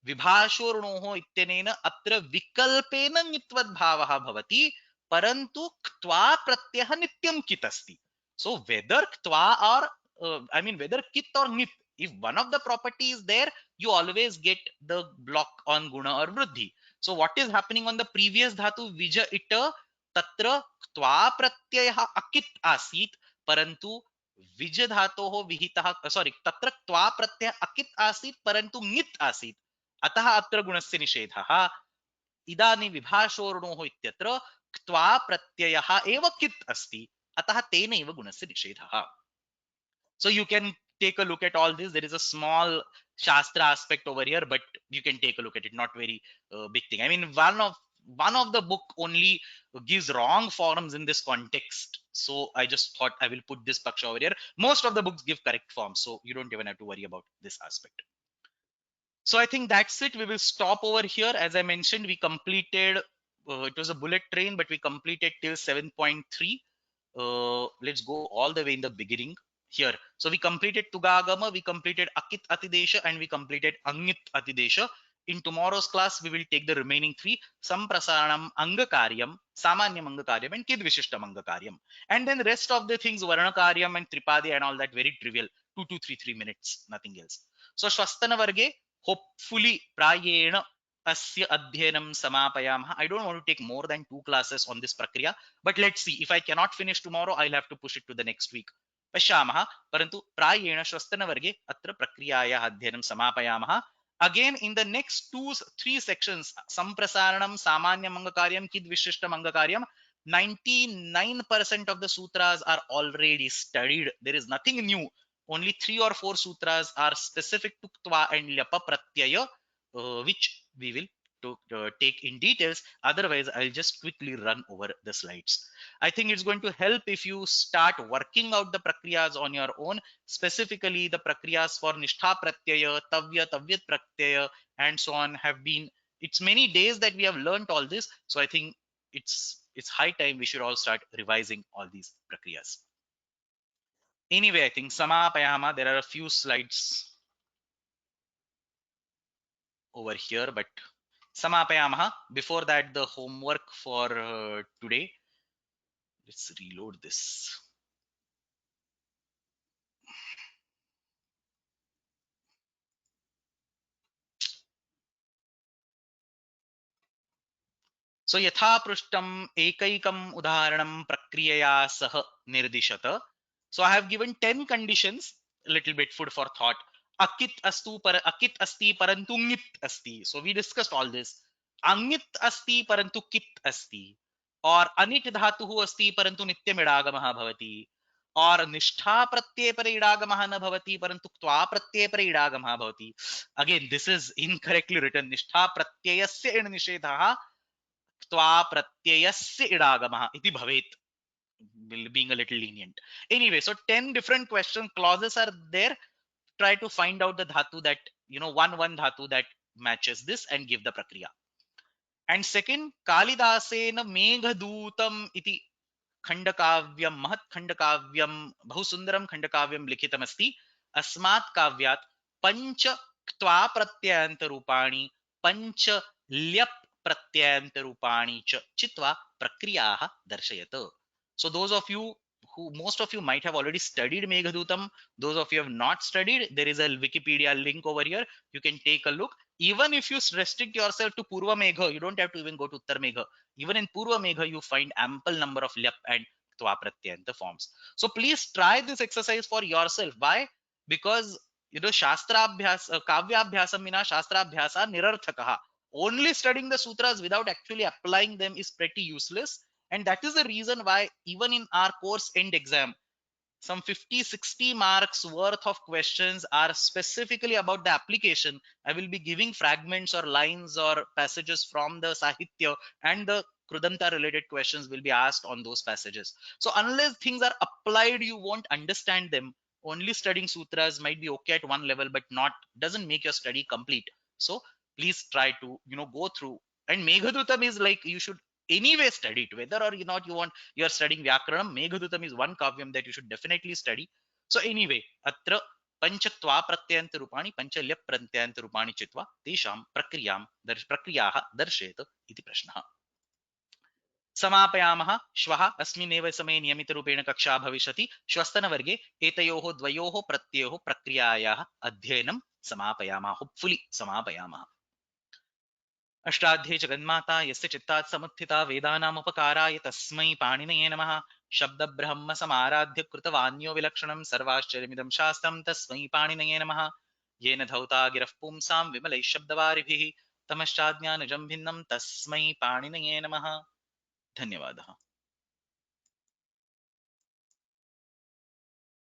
Vibhashornoho ityanena atra vikalpena Gnitvad bhavaha bhavati परंतु क्त्वा प्रत्यय नित्यम कित अस्ति so whether क्त्वा or I mean whether kit or nit if one of the property is there you always get the block on guna or vruddhi so what is happening on the previous dhatu vija ita tatra क्त्वा प्रत्ययः अकित आसीत् परंतु विज धातोः विहितः sorry तत्र क्त्वा प्रत्ययः अकित आसीत् परंतु ङित् आसीत् अतः अत्र गुणस्य निषेधः इदानीं विभाषोर्णोः इत्यत्र क्त्वा प्रत्ययः एव कित् अस्ति अतः तेनैव गुणस्य निषेधः so you can take a look at all this there is a small shastra aspect over here but you can take a look at it not very big thing I mean one of the book only gives wrong forms in this context so I just thought I will put this paksha over here most of the books give correct forms so you don't even have to worry about this aspect. So I think that's it. We will stop over here. As I mentioned, we completed, it was a bullet train, but we completed till 7.3. Let's go all the way in the beginning here. So we completed Tugagama, we completed Akit Atidesha, and we completed Angit Atidesha. In tomorrow's class, we will take the remaining three, Samprasaranam Angakaryam, Samanyam Angakaryam, and Kid Vishishtam Angakaryam. And then rest of the things, Varnakaryam and Tripadi and all that, very trivial, 2 to 3 minutes, nothing else. So Shvastana Varge, hopefully prayena asya adhyanam samapayamah. I don't want to take more than 2 classes on this prakriya, but let's see. If I cannot finish tomorrow, I'll have to push it to the next week. Pashyamah, parantu prayena shvastana varge atra prakriyaya adhyanam samapayamah. Again, in the next 3 sections, samprasaranam, samanya mangakaryam, kid vishishta mangakaryam, 99% of the sutras are already studied. There is nothing new. Only 3 or 4 sutras are specific to Ktva and Lyapa Pratyaya, which we will take in details. Otherwise, I'll just quickly run over the slides. I think it's going to help if you start working out the prakriyas on your own, specifically the prakriyas for Nishtha Pratyaya, Tavya, Tavyat Pratyaya, and so on have been, it's many days that we have learned all this. So I think it's high time we should all start revising all these prakriyas. Anyway, I think Samapayama, there are a few slides over here, but Samapayama, before that, the homework for today. Let's reload this. So yatha prushtam ekaikam udaharanam prakriyaya sah nirdishata. So I have given 10 conditions, a little bit food for thought. Akit asti parantu ngit asti. So we discussed all this. Angit asti parantu kit asti. Or anit dhatuhu asti parantu nityam idagamaha bhavati. Or nishtha pratyay par idagamaha na bhavati parantu ktva pratyay par idagamaha bhavati. Again, this is incorrectly written. Nishtha pratyayasya in nishedha त्वा प्रत्ययस्य इडागमः इति भवेत्, being a little lenient. Anyway, so 10 different question clauses are there. Try to find out the dhatu that, one dhatu that matches this and give the prakriya. And second, कालिदासेन मेघदूतम इति खंडकाव्यम, महत् खंडकाव्यम, बहु सुंदरम खंडकाव्यम लिखितमस्ति। अस्मात् काव्यात् पंच क्त्वा प्रत्ययान्त रूपाणि, पंच ल्यप प्रत्ययान्त रूपाणि च चित्वा प्रक्रियाः दर्शयत। So those of you who, most of you might have already studied Meghadutam. Those of you have not studied, there is a Wikipedia link over here. You can take a look. Even if you restrict yourself to Purva Megha, you don't have to even go to Uttar Megha. Even in Purva Megha, you find ample number of Lyap and Tva Pratyanta forms. So please try this exercise for yourself. Why? Because you know, Shastrabhyas, Kavyabhyasam vina Shastrabhyasa nirarthakaha. Only studying the sutras without actually applying them is pretty useless. And that is the reason why even in our course end exam, some 50-60 marks worth of questions are specifically about the application. I will be giving fragments or lines or passages from the Sahitya, and the Krudanta related questions will be asked on those passages. So unless things are applied, you won't understand them. Only studying sutras might be okay at one level, but not, doesn't make your study complete. So please try to, you know, go through. And Meghadutam is like, you should anyway study it, whether or not you want, you are studying Vyakaranam. Meghadutam is one kavyam that you should definitely study. So anyway, atra पंचत्वा प्रत्ययंत रूपाणि पंचल्य प्रत्ययंत रूपाणि चित्वा तेषां प्रक्रियाः दर्शयत इति प्रश्नः। समापयामः। श्वः अस्मिन्नेव समये नियमितरूपेण कक्षा भविष्यति। श्वस्तनवर्गे एतयोः द्वयोः प्रत्ययोः प्रक्रियायाः अध्ययनं समापयामः, होप्फुली समापयामः। अष्टाध्यायी जगन्माता यस्य चित्तात् समुत्थिता वेदानामुपकाराय तस्मै पाणिनये नमः। शब्द ब्रह्म समाराध्य कृतवान्यो विलक्षणं सर्वाश्चर्यमिदं शास्त्रं तस्मै पाणिनये नमः। येन धौता गिरः पुंसां विमलैः शब्दवारिभिः तमश्चाज्ञानजं भिन्नं तस्मै पाणिनये नमः। धन्यवादः।